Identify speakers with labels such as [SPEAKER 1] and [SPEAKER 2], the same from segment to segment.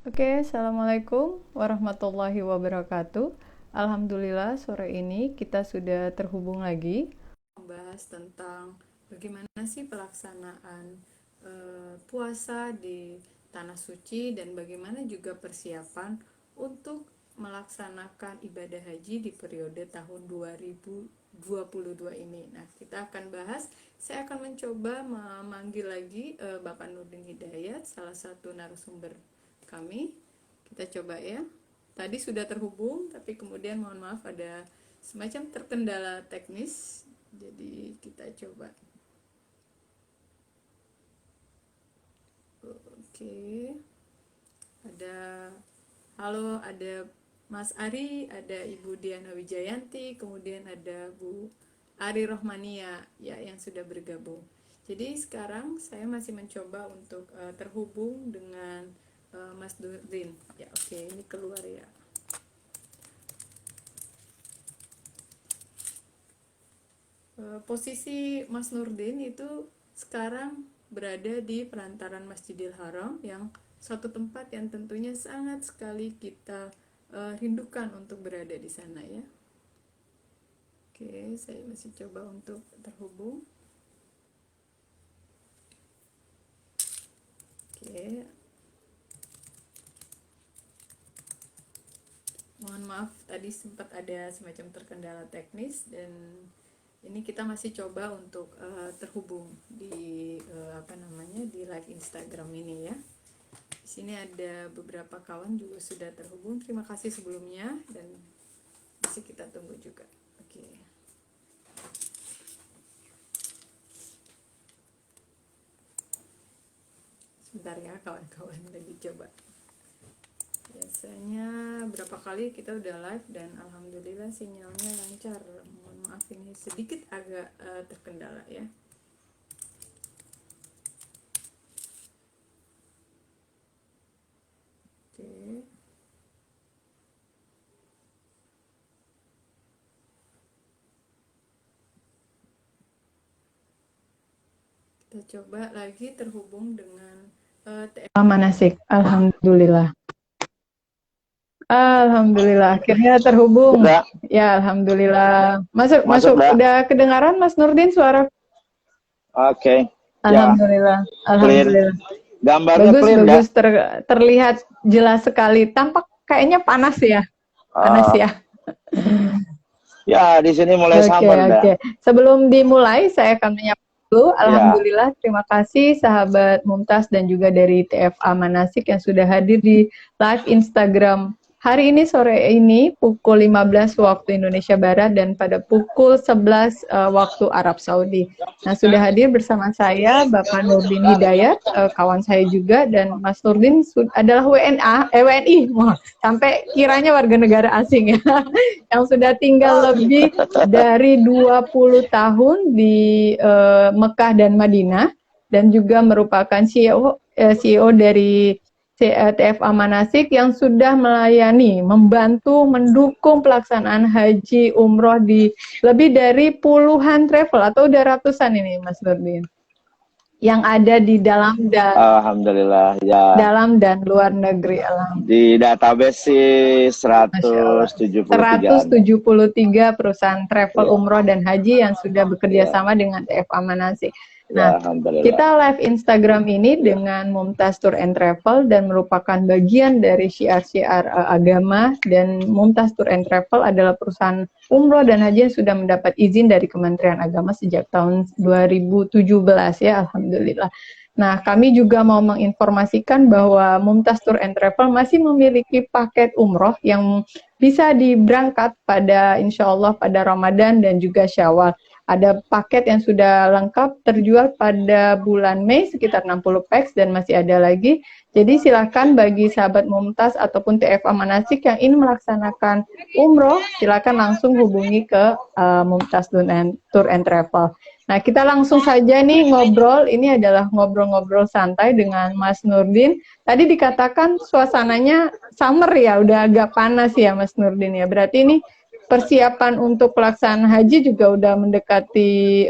[SPEAKER 1] Oke, Assalamualaikum warahmatullahi wabarakatuh. Alhamdulillah, sore ini kita sudah terhubung lagi. Membahas tentang bagaimana sih pelaksanaan puasa di Tanah Suci dan bagaimana juga persiapan untuk melaksanakan ibadah haji di periode tahun 2022 ini. Nah, kita akan bahas, saya akan mencoba memanggil lagi Bapak Nurdin Hidayat, salah satu narasumber kami. Kita coba ya. Tadi sudah terhubung, tapi kemudian mohon maaf ada semacam terkendala teknis. Jadi kita coba. Oke. Ada halo, ada Mas Ari, ada Ibu Diana Wijayanti, kemudian ada Bu Ari Rohmania ya yang sudah bergabung. Jadi sekarang saya masih mencoba untuk terhubung dengan Mas Nurdin. Ya, oke, ini keluar ya. Posisi Mas Nurdin itu sekarang berada di perantaran Masjidil Haram, yang satu tempat yang tentunya sangat sekali kita rindukan untuk berada di sana ya. Oke, saya masih coba untuk terhubung. Oke, mohon maaf tadi sempat ada semacam terkendala teknis, dan ini kita masih coba untuk terhubung di di live Instagram ini ya. Di sini ada beberapa kawan juga sudah terhubung. Terima kasih sebelumnya, dan masih kita tunggu juga. Oke. Sebentar ya kawan-kawan, lagi coba. Biasanya berapa kali kita udah live dan alhamdulillah sinyalnya lancar. Mohon maaf ini sedikit agak terkendala ya. Oke. Kita coba lagi terhubung dengan TFA Manasik. Alhamdulillah. Alhamdulillah, akhirnya terhubung.
[SPEAKER 2] Udah,
[SPEAKER 1] Ya, alhamdulillah. Masuk, masuk.
[SPEAKER 2] udah.
[SPEAKER 1] Udah kedengaran Mas Nurdin suara?
[SPEAKER 2] Oke. Ya,
[SPEAKER 1] Alhamdulillah,
[SPEAKER 2] clear.
[SPEAKER 1] alhamdulillah.
[SPEAKER 2] Gambarnya
[SPEAKER 1] Bagus,
[SPEAKER 2] clear dah.
[SPEAKER 1] bagus. Terlihat jelas sekali. Tampak kayaknya panas ya, panas
[SPEAKER 2] Ah,
[SPEAKER 1] ya.
[SPEAKER 2] ya, di sini mulai
[SPEAKER 1] Oke,
[SPEAKER 2] summer dah.
[SPEAKER 1] oke. Sebelum dimulai, saya akan menyapa dulu.
[SPEAKER 2] Ya,
[SPEAKER 1] Alhamdulillah, terima kasih sahabat Mumtaz dan juga dari TFA Manasik yang sudah hadir di live Instagram hari ini, sore ini pukul 15 waktu Indonesia Barat dan pada pukul 11 waktu Arab Saudi. Nah, sudah hadir bersama saya Bapak Nurdin Hidayat, kawan saya juga, dan Mas Nurdin adalah WNI, wah, sampai kiranya warga negara asing ya, yang sudah tinggal lebih dari 20 tahun di Mekah dan Madinah, dan juga merupakan CEO dari TFA Manasik yang sudah melayani, membantu, mendukung pelaksanaan haji umroh di lebih dari puluhan travel atau udah ratusan ini Mas Nurdin, yang ada di
[SPEAKER 2] alhamdulillah. Ya,
[SPEAKER 1] dalam dan luar negeri.
[SPEAKER 2] di database sih
[SPEAKER 1] Masya Allah.
[SPEAKER 2] 173-an.
[SPEAKER 1] 173 perusahaan travel
[SPEAKER 2] Ya,
[SPEAKER 1] umroh dan haji yang sudah bekerja
[SPEAKER 2] ya,
[SPEAKER 1] sama dengan TFA Manasik. Nah,
[SPEAKER 2] ya, alhamdulillah.
[SPEAKER 1] kita live Instagram ini dengan Mumtaz Tour and Travel dan merupakan bagian dari syiar-syiar agama, dan Mumtaz Tour and Travel adalah perusahaan umroh dan haji yang sudah mendapat izin dari Kementerian Agama sejak tahun 2017 ya, alhamdulillah. Nah, kami juga mau menginformasikan bahwa Mumtaz Tour and Travel masih memiliki paket umroh yang bisa diberangkat pada insya Allah pada Ramadan dan juga Syawal. Ada paket yang sudah lengkap terjual pada bulan Mei sekitar 60 packs dan masih ada lagi. Jadi silakan bagi sahabat Mumtaz ataupun TFA Manasik yang ingin melaksanakan umroh, silakan langsung hubungi ke Mumtaz Tour and Travel. Nah, kita langsung saja nih ngobrol. Ini adalah ngobrol-ngobrol santai dengan Mas Nurdin. Tadi dikatakan suasananya summer ya, udah agak panas ya Mas Nurdin ya. Berarti ini persiapan untuk pelaksanaan haji juga udah mendekati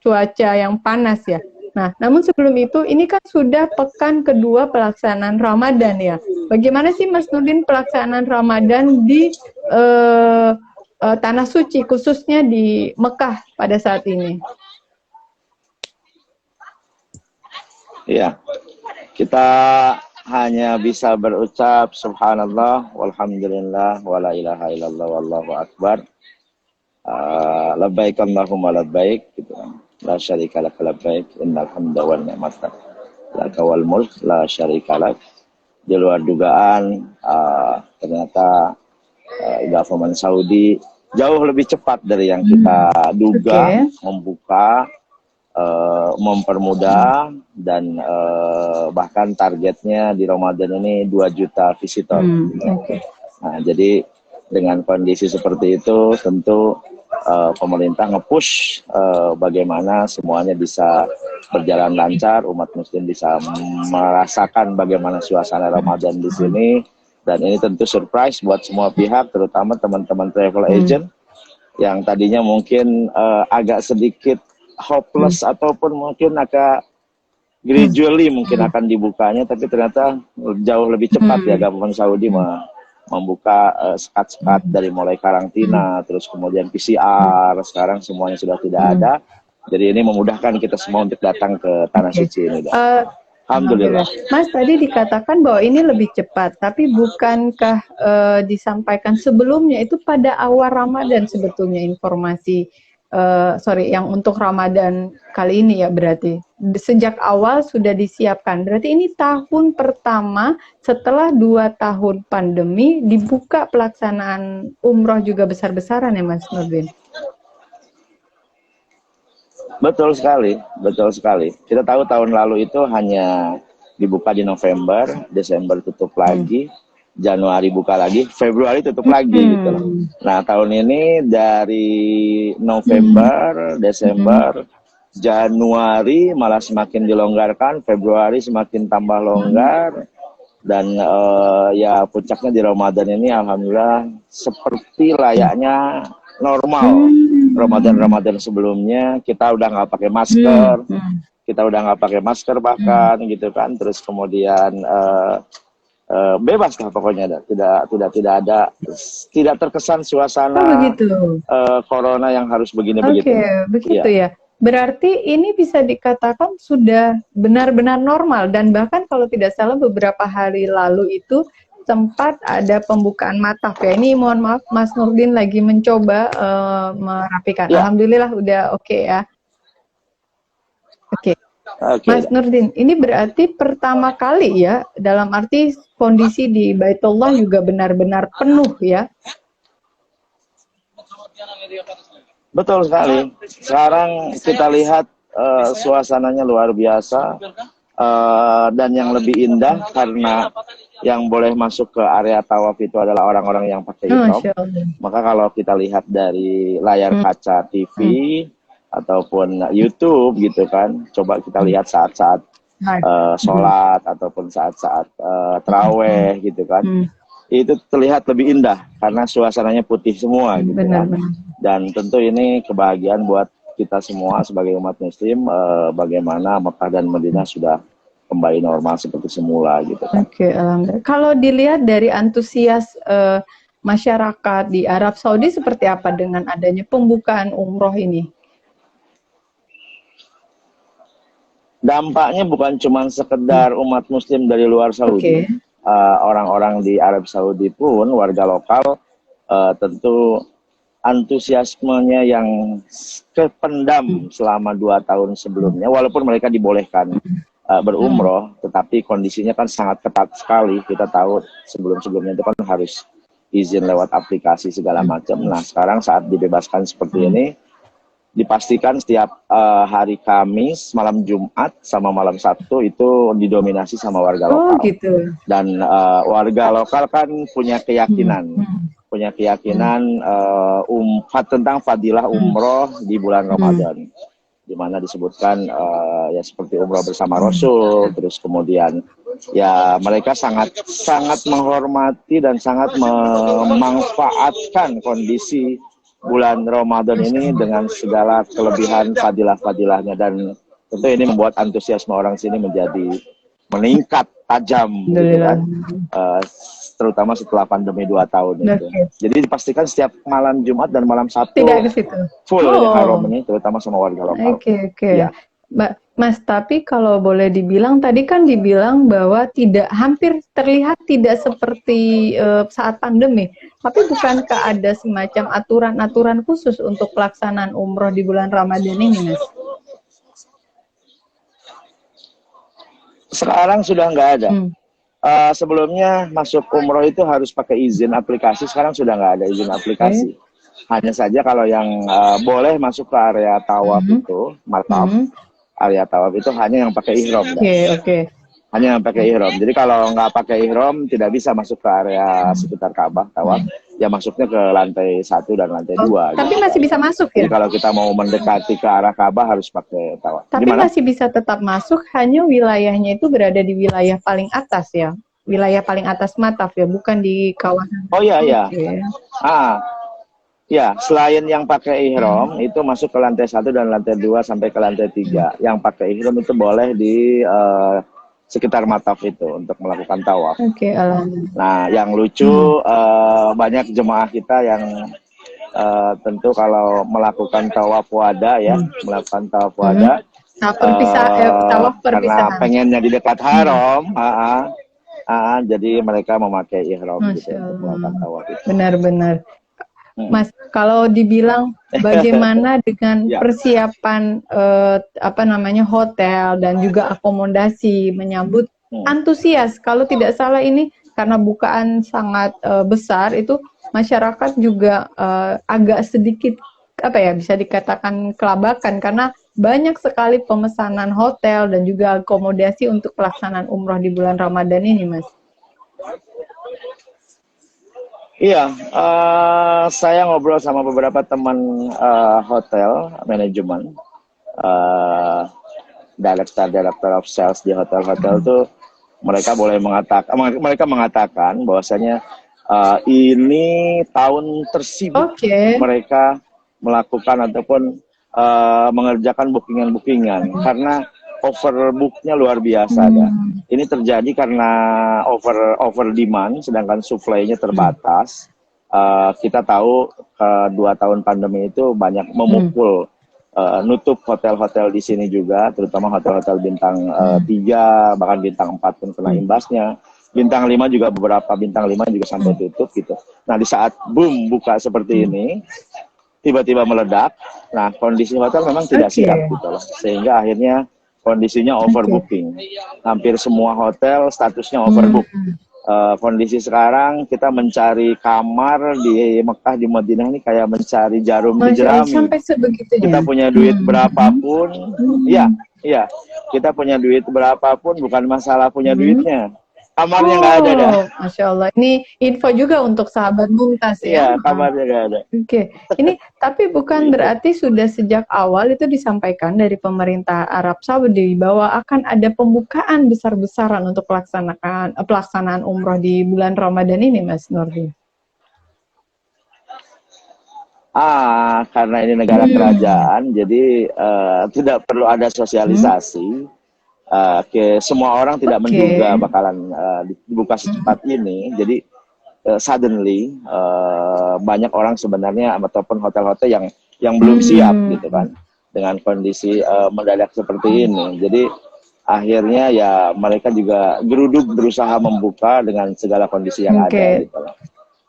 [SPEAKER 1] cuaca yang panas ya. Nah, namun sebelum itu, ini kan sudah pekan kedua pelaksanaan Ramadan ya. Bagaimana sih Mas Nurdin pelaksanaan Ramadan di Tanah Suci, khususnya di Mekah pada saat ini?
[SPEAKER 2] Iya, kita hanya bisa berucap subhanallah, walhamdulillah, wala ilaha illallah, wallahu akbar. Labbaik Allahumma labbaik, gitu kan. La syarika lak labbaik, innal hamda wan ni'mata laka wal mulk la syarika lak. Di luar dugaan, ternyata government Saudi jauh lebih cepat dari yang kita duga, membuka, mempermudah, dan bahkan targetnya di Ramadan ini 2 juta visitor. Nah, jadi dengan kondisi seperti itu tentu pemerintah nge-push bagaimana semuanya bisa berjalan lancar, umat muslim bisa merasakan bagaimana suasana Ramadan di sini, dan ini tentu surprise buat semua pihak, terutama teman-teman travel agent yang tadinya mungkin agak sedikit hopeless ataupun mungkin agak gradually mungkin akan dibukanya, tapi ternyata jauh lebih cepat ya government Saudi membuka sekat-sekat dari mulai karantina, terus kemudian PCR, sekarang semuanya sudah tidak ada. Jadi ini memudahkan kita semua untuk datang ke Tanah Suci ini. Alhamdulillah.
[SPEAKER 1] Mas, tadi dikatakan bahwa ini lebih cepat, tapi bukankah disampaikan sebelumnya itu pada awal Ramadan sebetulnya informasi yang untuk Ramadan kali ini ya, berarti sejak awal sudah disiapkan. Berarti ini tahun pertama setelah 2 tahun pandemi dibuka pelaksanaan umroh juga besar-besaran ya Mas Nurdin?
[SPEAKER 2] Betul sekali, betul sekali. Kita tahu tahun lalu itu hanya dibuka di November, Desember tutup lagi, Januari buka lagi, Februari tutup lagi gitu loh. Nah, tahun ini dari November, Desember, Januari malah semakin dilonggarkan, Februari semakin tambah longgar, dan ya puncaknya di Ramadan ini alhamdulillah seperti layaknya normal. Ramadan sebelumnya kita udah nggak pakai masker, bahkan gitu kan, terus kemudian bebas lah pokoknya, tidak terkesan suasana corona yang harus begini-begitu.
[SPEAKER 1] Begitu ya. Berarti ini bisa dikatakan sudah benar-benar normal, dan bahkan kalau tidak salah beberapa hari lalu itu sempat ada pembukaan mataf ya. Ini mohon maaf Mas Nurdin lagi mencoba merapikan. Ya. Alhamdulillah udah oke ya. Oke. Mas Nurdin, ini berarti pertama kali ya, dalam arti kondisi di Baitullah juga benar-benar penuh ya?
[SPEAKER 2] Betul sekali. Sekarang kita lihat suasananya luar biasa, dan yang lebih indah karena yang boleh masuk ke area tawaf itu adalah orang-orang yang pakai ihram. Maka kalau kita lihat dari layar kaca TV ataupun YouTube gitu kan, coba kita lihat saat-saat sholat ataupun saat-saat terawih gitu kan, itu terlihat lebih indah karena suasananya putih semua gitu kan. Dan tentu ini kebahagiaan buat kita semua sebagai umat muslim, bagaimana Mekah dan Madinah sudah kembali normal seperti semula gitu kan.
[SPEAKER 1] Alhamdulillah. Kalau dilihat dari antusias masyarakat di Arab Saudi seperti apa dengan adanya pembukaan umroh ini?
[SPEAKER 2] Dampaknya bukan cuma sekedar umat muslim dari luar Saudi. Orang-orang di Arab Saudi pun, warga lokal, tentu antusiasmenya yang kependam selama 2 tahun sebelumnya, walaupun mereka dibolehkan berumroh, tetapi kondisinya kan sangat ketat sekali. Kita tahu sebelum-sebelumnya itu kan harus izin lewat aplikasi segala macam. Nah, sekarang saat dibebaskan seperti ini, dipastikan setiap hari Kamis, malam Jumat, sama malam Sabtu itu didominasi sama warga lokal. Dan warga lokal kan punya keyakinan, tentang fadilah umroh di bulan Ramadan, di mana disebutkan ya seperti umroh bersama Rasul, terus kemudian ya mereka sangat menghormati dan sangat memanfaatkan kondisi bulan Ramadan ini dengan segala kelebihan fadilah-fadilahnya. Dan tentu ini membuat antusiasme orang sini menjadi meningkat tajam gitu kan, terutama setelah pandemi 2 tahun itu. Jadi dipastikan setiap malam Jumat dan malam Sabtu
[SPEAKER 1] tidak ke situ.
[SPEAKER 2] Full ini haram ini, terutama sama warga lokal.
[SPEAKER 1] Oke.
[SPEAKER 2] Ya.
[SPEAKER 1] Mas, tapi kalau boleh dibilang, tadi kan dibilang bahwa hampir terlihat tidak seperti saat pandemi. Tapi bukankah ada semacam aturan-aturan khusus untuk pelaksanaan umroh di bulan Ramadan ini, Mas?
[SPEAKER 2] Sekarang sudah nggak ada. Sebelumnya masuk umroh itu harus pakai izin aplikasi, sekarang sudah nggak ada izin aplikasi. Hanya saja kalau yang boleh masuk ke area tawaf itu, mataf, area tawaf itu hanya yang pakai ihram. Hanya yang pakai ihram. Jadi kalau nggak pakai ihram tidak bisa masuk ke area sekitar Ka'bah tawaf. Ya masuknya ke lantai 1 dan lantai 2.
[SPEAKER 1] Tapi gitu, masih bisa masuk ya?
[SPEAKER 2] Jadi kalau kita mau mendekati ke arah Ka'bah harus pakai tawaf.
[SPEAKER 1] Tapi gimana? Masih bisa tetap masuk, hanya wilayahnya itu berada di wilayah paling atas ya? Wilayah paling atas mataf ya, bukan di kawasan.
[SPEAKER 2] Oh iya. Ya, selain yang pakai ihram itu masuk ke lantai 1 dan lantai 2 sampai ke lantai 3. Yang pakai ihram itu boleh di sekitar mataf itu untuk melakukan tawaf. Nah, yang lucu banyak jemaah kita yang tentu kalau melakukan tawaf wada ya, melakukan tawaf wada karena pengennya di dekat haram, jadi mereka memakai ihram gitu untuk melakukan tawaf itu.
[SPEAKER 1] Benar-benar. Mas, kalau dibilang bagaimana dengan persiapan hotel dan juga akomodasi menyambut antusias, kalau tidak salah ini karena bukaan sangat besar, itu masyarakat juga agak sedikit bisa dikatakan kelabakan karena banyak sekali pemesanan hotel dan juga akomodasi untuk pelaksanaan umroh di bulan Ramadan ini, Mas.
[SPEAKER 2] Iya, saya ngobrol sama beberapa teman hotel manajemen, director of sales di hotel-hotel tuh mereka mengatakan bahwasanya ini tahun tersibuk mereka melakukan ataupun mengerjakan bookingan karena overbooknya luar biasa ada. Ini terjadi karena over demand, sedangkan supply-nya terbatas. Kita tahu 2 tahun pandemi itu banyak memukul, nutup hotel-hotel di sini juga, terutama hotel-hotel bintang 3, bahkan bintang 4 pun kena imbasnya. Bintang 5 juga beberapa bintang 5 juga sampai tutup gitu. Nah di saat boom buka seperti ini, tiba-tiba meledak. Nah kondisi hotel memang tidak siap gitu loh, sehingga akhirnya kondisinya overbooking. Hampir semua hotel statusnya overbook. Kondisi sekarang kita mencari kamar di Mekah, di Madinah ini kayak mencari jarum di jerami.
[SPEAKER 1] Sampai sebegitunya.
[SPEAKER 2] Kita punya duit berapapun, iya, kita punya duit berapapun bukan masalah punya duitnya. Kamarnya nggak ada dah.
[SPEAKER 1] Masya Allah. Ini info juga untuk sahabat Mumtaz ya.
[SPEAKER 2] Iya, kamarnya nggak ada.
[SPEAKER 1] Ini tapi bukan berarti sudah sejak awal itu disampaikan dari pemerintah Arab Saudi bahwa akan ada pembukaan besar-besaran untuk pelaksanaan umroh di bulan Ramadan ini, Mas Nurdin.
[SPEAKER 2] Karena ini negara kerajaan, jadi tidak perlu ada sosialisasi. Semua orang tidak menduga bakalan dibuka secepat ini, jadi suddenly banyak orang sebenarnya ataupun hotel-hotel yang belum siap gitu kan dengan kondisi mendadak seperti ini. Jadi akhirnya ya mereka juga geruduk berusaha membuka dengan segala kondisi yang ada gitu.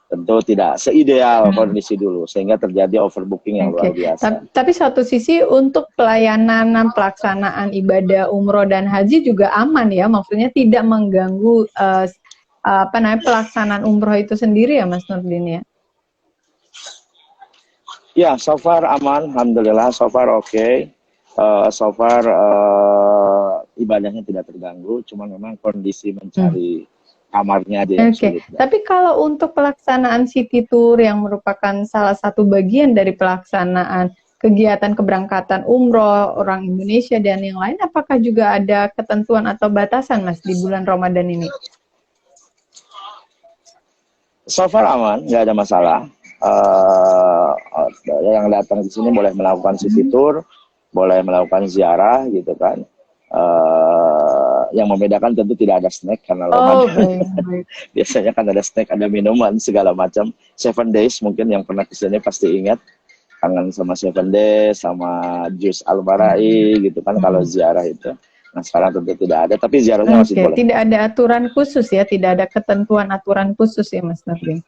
[SPEAKER 2] Tentu tidak seideal kondisi dulu sehingga terjadi overbooking yang luar biasa.
[SPEAKER 1] Tapi satu sisi untuk pelayanan pelaksanaan ibadah umroh dan haji juga aman ya, maksudnya tidak mengganggu pelaksanaan umroh itu sendiri ya, Mas Nurdin ya?
[SPEAKER 2] Ya, so far aman, alhamdulillah, so far oke. So far ibadahnya tidak terganggu, cuma memang kondisi mencari kamarnya aja yang sulit.
[SPEAKER 1] Tapi kalau untuk pelaksanaan city tour yang merupakan salah satu bagian dari pelaksanaan kegiatan keberangkatan umroh orang Indonesia dan yang lain, apakah juga ada ketentuan atau batasan, Mas, di bulan Ramadan ini?
[SPEAKER 2] So far aman, nggak ada masalah. Yang datang di sini boleh melakukan city tour, boleh melakukan ziarah gitu kan. Yang membedakan tentu tidak ada snack karena Ramadan.
[SPEAKER 1] Baik.
[SPEAKER 2] Biasanya kan ada snack, ada minuman segala macam. 7 Days mungkin yang pernah kesini pasti ingat, kangen sama 7 Days, sama jus Al-Barai gitu kan kalau ziarah itu. Nah sekarang tentu tidak ada, tapi ziarahnya masih boleh.
[SPEAKER 1] Tidak ada aturan khusus ya, tidak ada ketentuan aturan khusus ya Mas Nurdin?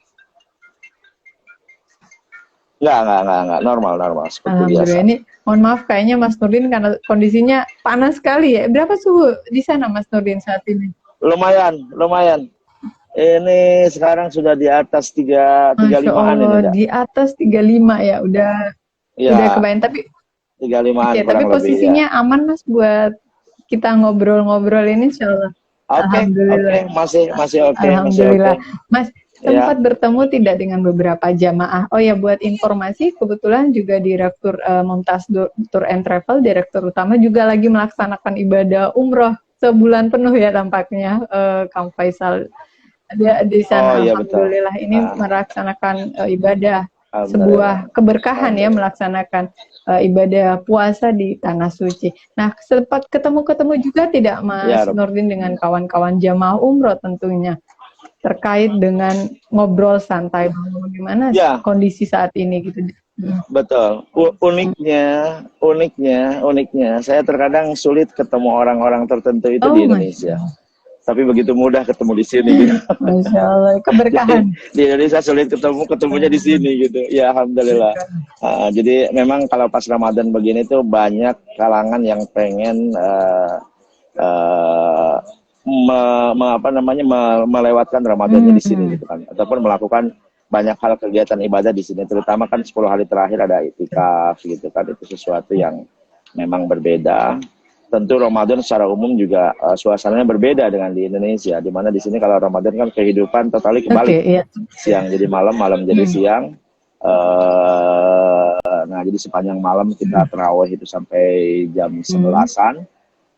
[SPEAKER 2] Enggak, normal seperti biasa.
[SPEAKER 1] Ini mohon maaf kayaknya Mas Nurdin karena kondisinya panas sekali ya. Berapa suhu di sana Mas Nurdin saat ini?
[SPEAKER 2] Lumayan. Ini sekarang sudah di atas 35-an ini.
[SPEAKER 1] Di atas 35 ya, udah kebayang. Tapi
[SPEAKER 2] 35-an
[SPEAKER 1] tapi posisinya ya. Aman Mas buat kita ngobrol-ngobrol ini insyaallah.
[SPEAKER 2] Oke, masih oke.
[SPEAKER 1] Alhamdulillah. Mas sempat bertemu tidak dengan beberapa jamaah? Oh ya, buat informasi, kebetulan juga Direktur Mumtaz Tour and Travel, Direktur Utama juga lagi melaksanakan ibadah umroh sebulan penuh ya tampaknya, Kang Faisal. Ada di sana, alhamdulillah betul. Ini melaksanakan ibadah, sebuah keberkahan ya, melaksanakan ibadah puasa di Tanah Suci. Nah, sempat ketemu juga tidak Mas Nurdin dengan kawan-kawan jamaah umroh tentunya? Terkait dengan ngobrol santai bagaimana kondisi saat ini gitu.
[SPEAKER 2] Betul. Uniknya saya terkadang sulit ketemu orang-orang tertentu itu di Indonesia. Tapi begitu mudah ketemu di sini gitu.
[SPEAKER 1] Masya Allah, keberkahan.
[SPEAKER 2] Di Indonesia sulit ketemunya di sini gitu. Ya alhamdulillah. Jadi memang kalau pas Ramadan begini tuh banyak kalangan yang pengen melewatkan Ramadannya di sini gitu kan, ataupun melakukan banyak hal kegiatan ibadah di sini, terutama kan 10 hari terakhir ada itikaf gitu kan. Itu sesuatu yang memang berbeda. Tentu Ramadan secara umum juga suasananya berbeda dengan di Indonesia, di mana di sini kalau Ramadan kan kehidupan totali kebalik. Siang jadi malam, malam jadi siang. Nah jadi sepanjang malam kita tarawih itu sampai jam 11-an.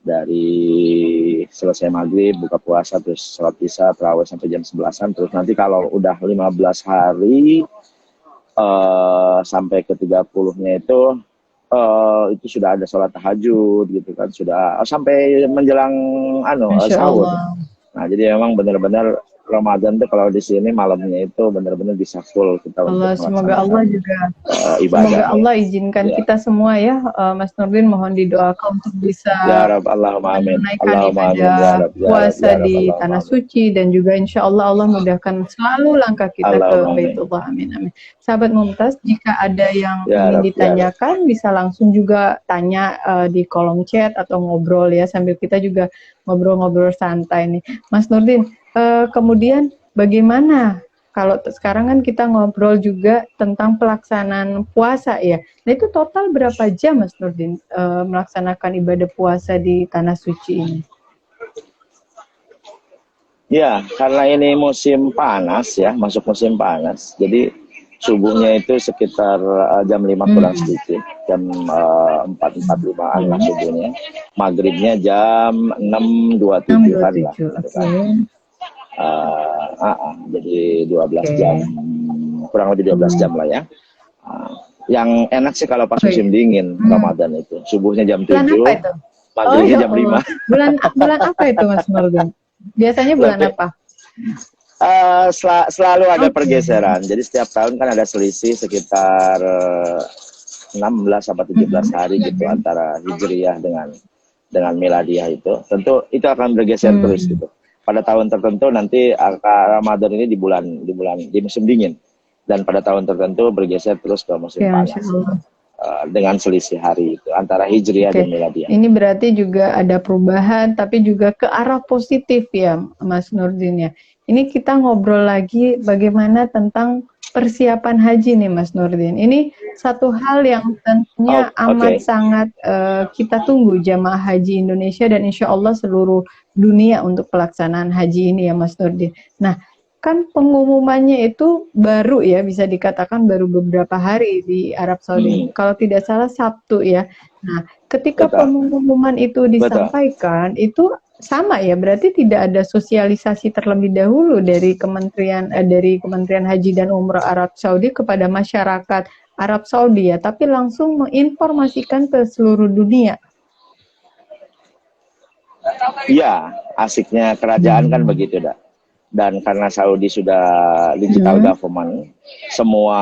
[SPEAKER 2] Dari selesai maghrib, buka puasa, terus sholat isya, tarawih sampai jam 11-an. Terus nanti kalau udah 15 hari sampai ke 30-nya itu sudah ada sholat tahajud gitu kan, sudah sampai menjelang sahur. Nah jadi memang benar-benar Ramadan tuh kalau di sini malamnya itu benar-benar bisa full kita
[SPEAKER 1] semoga Allah juga
[SPEAKER 2] ibadah.
[SPEAKER 1] Semoga Allah izinkan kita semua ya, Mas Nurdin, mohon didoakan untuk bisa menaikkan ibadah puasa di Tanah Suci, dan juga insya Allah mudahkan selalu langkah kita ke Baitullah. Amin. Sahabat Mumtaz, jika ada yang ingin ditanyakan bisa langsung juga tanya di kolom chat atau ngobrol ya, sambil kita juga ngobrol-ngobrol santai nih Mas Nurdin. Kemudian bagaimana kalau sekarang kan kita ngobrol juga tentang pelaksanaan puasa ya. Nah itu total berapa jam Mas Nurdin melaksanakan ibadah puasa di Tanah Suci ini?
[SPEAKER 2] Ya, karena ini musim panas ya, masuk musim panas. Jadi subuhnya itu sekitar jam 5 kurang sedikit, jam 4.45-an lah subuhnya. Maghribnya jam 6.27 kan lah. Jadi 12 jam, kurang lebih 12 jam lah ya. Yang enak sih kalau pas musim dingin Ramadan itu, subuhnya jam 7, maghribnya jam 5.
[SPEAKER 1] Bulan apa itu Mas Nurdin? Biasanya bulan apa?
[SPEAKER 2] Selalu ada pergeseran. Jadi setiap tahun kan ada selisih sekitar 16 sampai 17 hari gitu antara Hijriyah dengan Miladiyah itu. Tentu itu akan bergeser terus gitu. Pada tahun tertentu nanti Ramadan ini di musim dingin, dan pada tahun tertentu bergeser terus ke musim panas dengan selisih hari itu antara Hijriyah dan Miladiyah.
[SPEAKER 1] Ini berarti juga ada perubahan tapi juga ke arah positif ya Mas Nurdin ya. Ini kita ngobrol lagi bagaimana tentang persiapan haji nih Mas Nurdin. Ini satu hal yang tentunya amat sangat kita tunggu jamaah haji Indonesia dan insya Allah seluruh dunia untuk pelaksanaan haji ini ya Mas Nurdin. Nah kan pengumumannya itu baru ya, bisa dikatakan baru beberapa hari di Arab Saudi. Kalau tidak salah Sabtu ya. Nah ketika pengumuman itu disampaikan itu sama ya, berarti tidak ada sosialisasi terlebih dahulu dari Kementerian Haji dan Umroh Arab Saudi kepada masyarakat Arab Saudi ya, tapi langsung menginformasikan ke seluruh dunia.
[SPEAKER 2] Iya, asiknya kerajaan kan begitu, dah. Dan karena Saudi sudah digital government, semua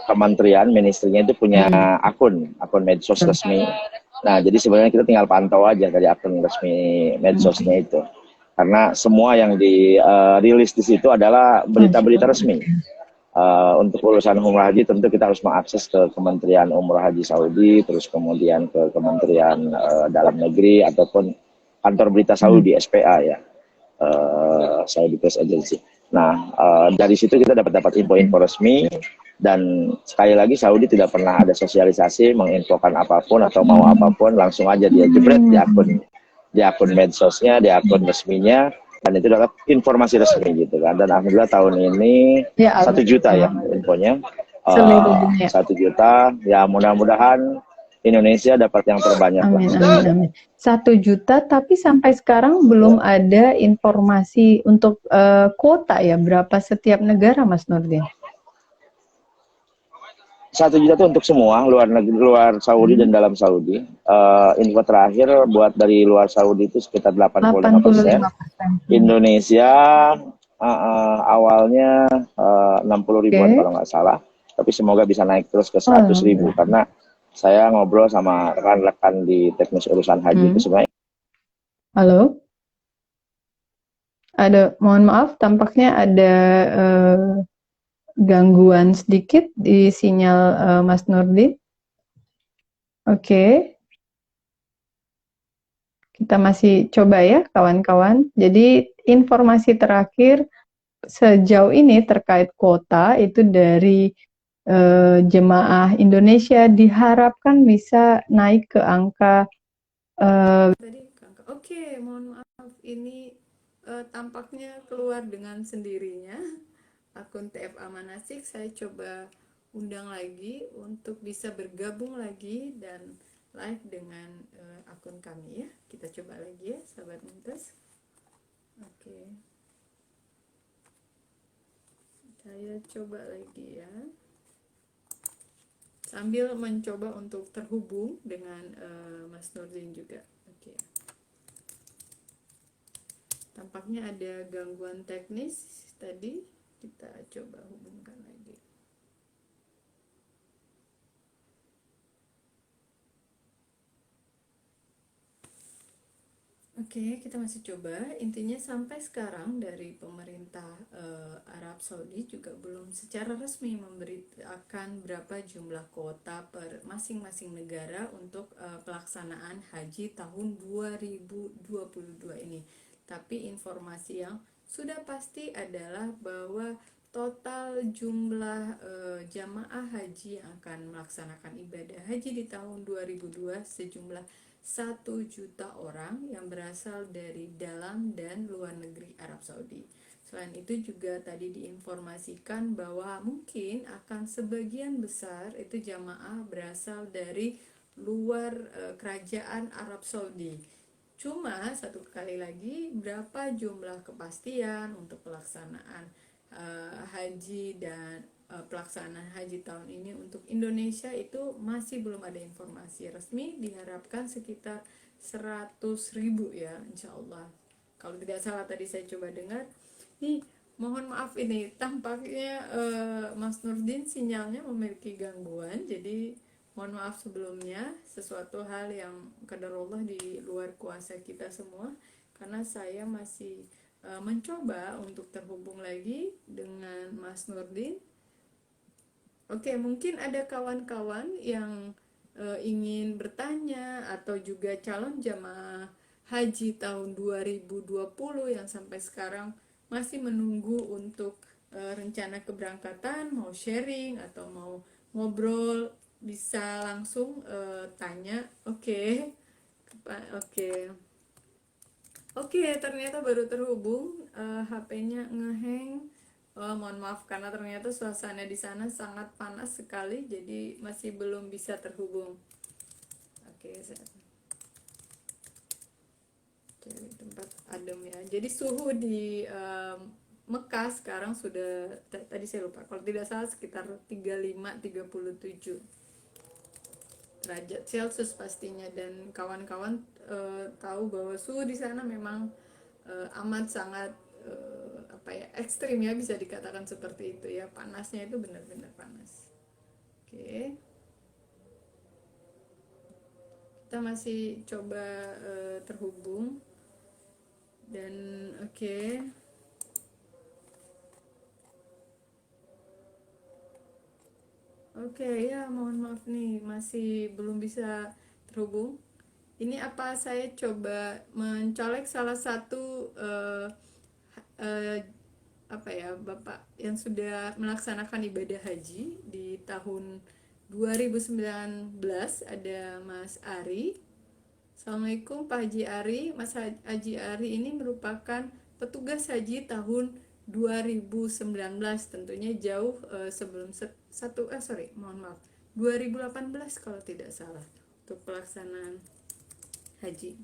[SPEAKER 2] kementerian, ministerinya itu punya akun medsos resmi. Nah, jadi sebenarnya kita tinggal pantau aja dari akun resmi medsosnya itu. Karena semua yang dirilis di situ adalah berita-berita resmi. Untuk urusan umrah haji tentu kita harus mengakses ke Kementerian Umrah Haji Saudi, terus kemudian ke Kementerian Dalam Negeri ataupun kantor berita Saudi SPA ya, Saudi Press Agency. Nah, dari situ kita dapat info-info resmi, dan sekali lagi Saudi tidak pernah ada sosialisasi menginfokan apapun atau mau apapun, langsung aja dia jebret di akun medsosnya, di akun resminya, dan itu adalah informasi resmi gitu kan. Dan alhamdulillah tahun ini ya, 1 juta ya infonya, 1 juta ya, mudah-mudahan Indonesia dapat yang terbanyak.
[SPEAKER 1] Amin, amin. 1 juta, tapi sampai sekarang belum ada informasi untuk kuota ya, berapa setiap negara, Mas Nurdin?
[SPEAKER 2] 1 juta itu untuk semua, luar negeri, luar Saudi dan dalam Saudi. Info terakhir buat dari luar Saudi itu sekitar 85%. Indonesia awalnya 60 ribuan kalau nggak salah, tapi semoga bisa naik terus ke 100 ribu, karena saya ngobrol sama rekan-rekan di teknis urusan haji itu sebenarnya.
[SPEAKER 1] Halo? Mohon maaf, tampaknya ada gangguan sedikit di sinyal Mas Nurdin. Oke. Kita masih coba ya, kawan-kawan. Jadi informasi terakhir sejauh ini terkait kuota itu dari jemaah Indonesia diharapkan bisa naik ke angka Oke, mohon maaf, ini tampaknya keluar dengan sendirinya akun TFA Manasik. Saya coba undang lagi untuk bisa bergabung lagi dan live dengan akun kami ya. Kita coba lagi ya, sahabat Mumtaz. Oke. Saya coba lagi ya. Sambil mencoba untuk terhubung dengan Mas Nurdin juga. Oke. Tampaknya ada gangguan teknis tadi. Kita coba hubungkan lagi. Oke, kita masih coba. Intinya sampai sekarang dari pemerintah Arab Saudi juga belum secara resmi memberitakan berapa jumlah kuota per masing-masing negara untuk pelaksanaan haji tahun 2022 ini. Tapi informasi yang sudah pasti adalah bahwa total jumlah jamaah haji yang akan melaksanakan ibadah haji di tahun 2002 sejumlah 1 juta orang yang berasal dari dalam dan luar negeri Arab Saudi. Selain itu juga tadi diinformasikan bahwa mungkin akan sebagian besar itu jamaah berasal dari luar kerajaan Arab Saudi. Cuma satu kali lagi, berapa jumlah kepastian untuk pelaksanaan haji dan pelaksanaan haji tahun ini untuk Indonesia itu masih belum ada informasi resmi. Diharapkan sekitar 100 ribu ya, insya Allah. Kalau tidak salah tadi saya coba dengar. Nih, mohon maaf ini tampaknya Mas Nurdin sinyalnya memiliki gangguan, jadi mohon maaf sebelumnya. Sesuatu hal yang qadarullah di luar kuasa kita semua, karena saya masih mencoba untuk terhubung lagi dengan Mas Nurdin. Oke, mungkin ada kawan-kawan yang ingin bertanya atau juga calon jamaah haji tahun 2020 yang sampai sekarang masih menunggu untuk rencana keberangkatan, mau sharing atau mau ngobrol, bisa langsung tanya. Oke. Ternyata baru terhubung, HP-nya ngehang. Mohon maaf karena ternyata suasana di sana sangat panas sekali, jadi masih belum bisa terhubung. Cari tempat adem ya. Jadi suhu di Mekah sekarang sudah tadi saya lupa, kalau tidak salah sekitar 35-37 derajat Celcius pastinya, dan kawan-kawan tahu bahwa suhu di sana memang amat sangat apa ya, ekstrim ya, bisa dikatakan seperti itu ya, panasnya itu benar-benar panas. Oke, kita masih coba terhubung dan oke. Oke, ya mohon maaf nih masih belum bisa terhubung. Ini apa saya coba mencolek salah satu apa ya, Bapak yang sudah melaksanakan ibadah haji di tahun 2019, ada Mas Ari. Assalamualaikum Pak Haji Ari. Mas Haji Ari ini merupakan petugas haji tahun 2019, tentunya jauh sebelum 2018 kalau tidak salah, untuk pelaksanaan haji.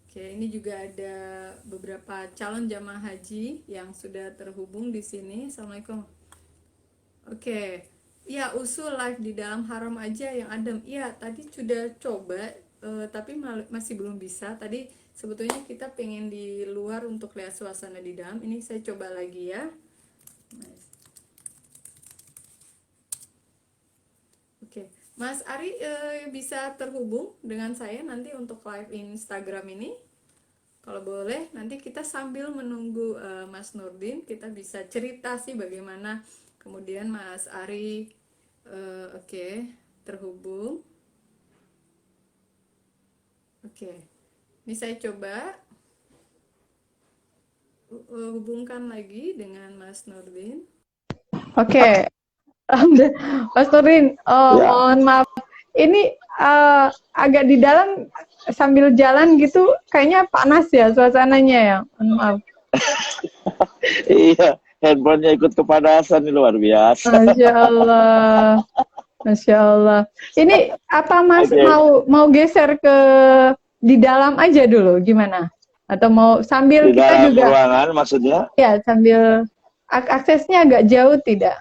[SPEAKER 1] Oke, ini juga ada beberapa calon jamaah haji yang sudah terhubung di sini. Assalamualaikum. Oke, ya usul live di dalam haram aja yang adem. Iya, tadi sudah coba, tapi masih belum bisa. Tadi sebetulnya kita pengen di luar untuk lihat suasana di dalam. Ini saya coba lagi ya. Oke, Mas Ari bisa terhubung dengan saya nanti untuk live Instagram ini. Kalau boleh, nanti kita sambil menunggu Mas Nurdin, kita bisa cerita sih bagaimana kemudian Mas Ari oke, terhubung. Oke, ini saya coba hubungkan lagi dengan Mas Nurdin. Oke, Mas Nurdin, ya. Mohon maaf, ini agak di dalam sambil jalan gitu, kayaknya panas ya suasananya ya, mohon maaf.
[SPEAKER 2] Iya, handphonenya ikut kepanasan, ini luar biasa.
[SPEAKER 1] Masya Allah. Masya Allah. Ini apa Mas mau geser ke di dalam aja dulu gimana? Atau mau sambil
[SPEAKER 2] di
[SPEAKER 1] kita
[SPEAKER 2] dalam
[SPEAKER 1] juga
[SPEAKER 2] ruangan maksudnya?
[SPEAKER 1] Ya, sambil aksesnya agak jauh tidak?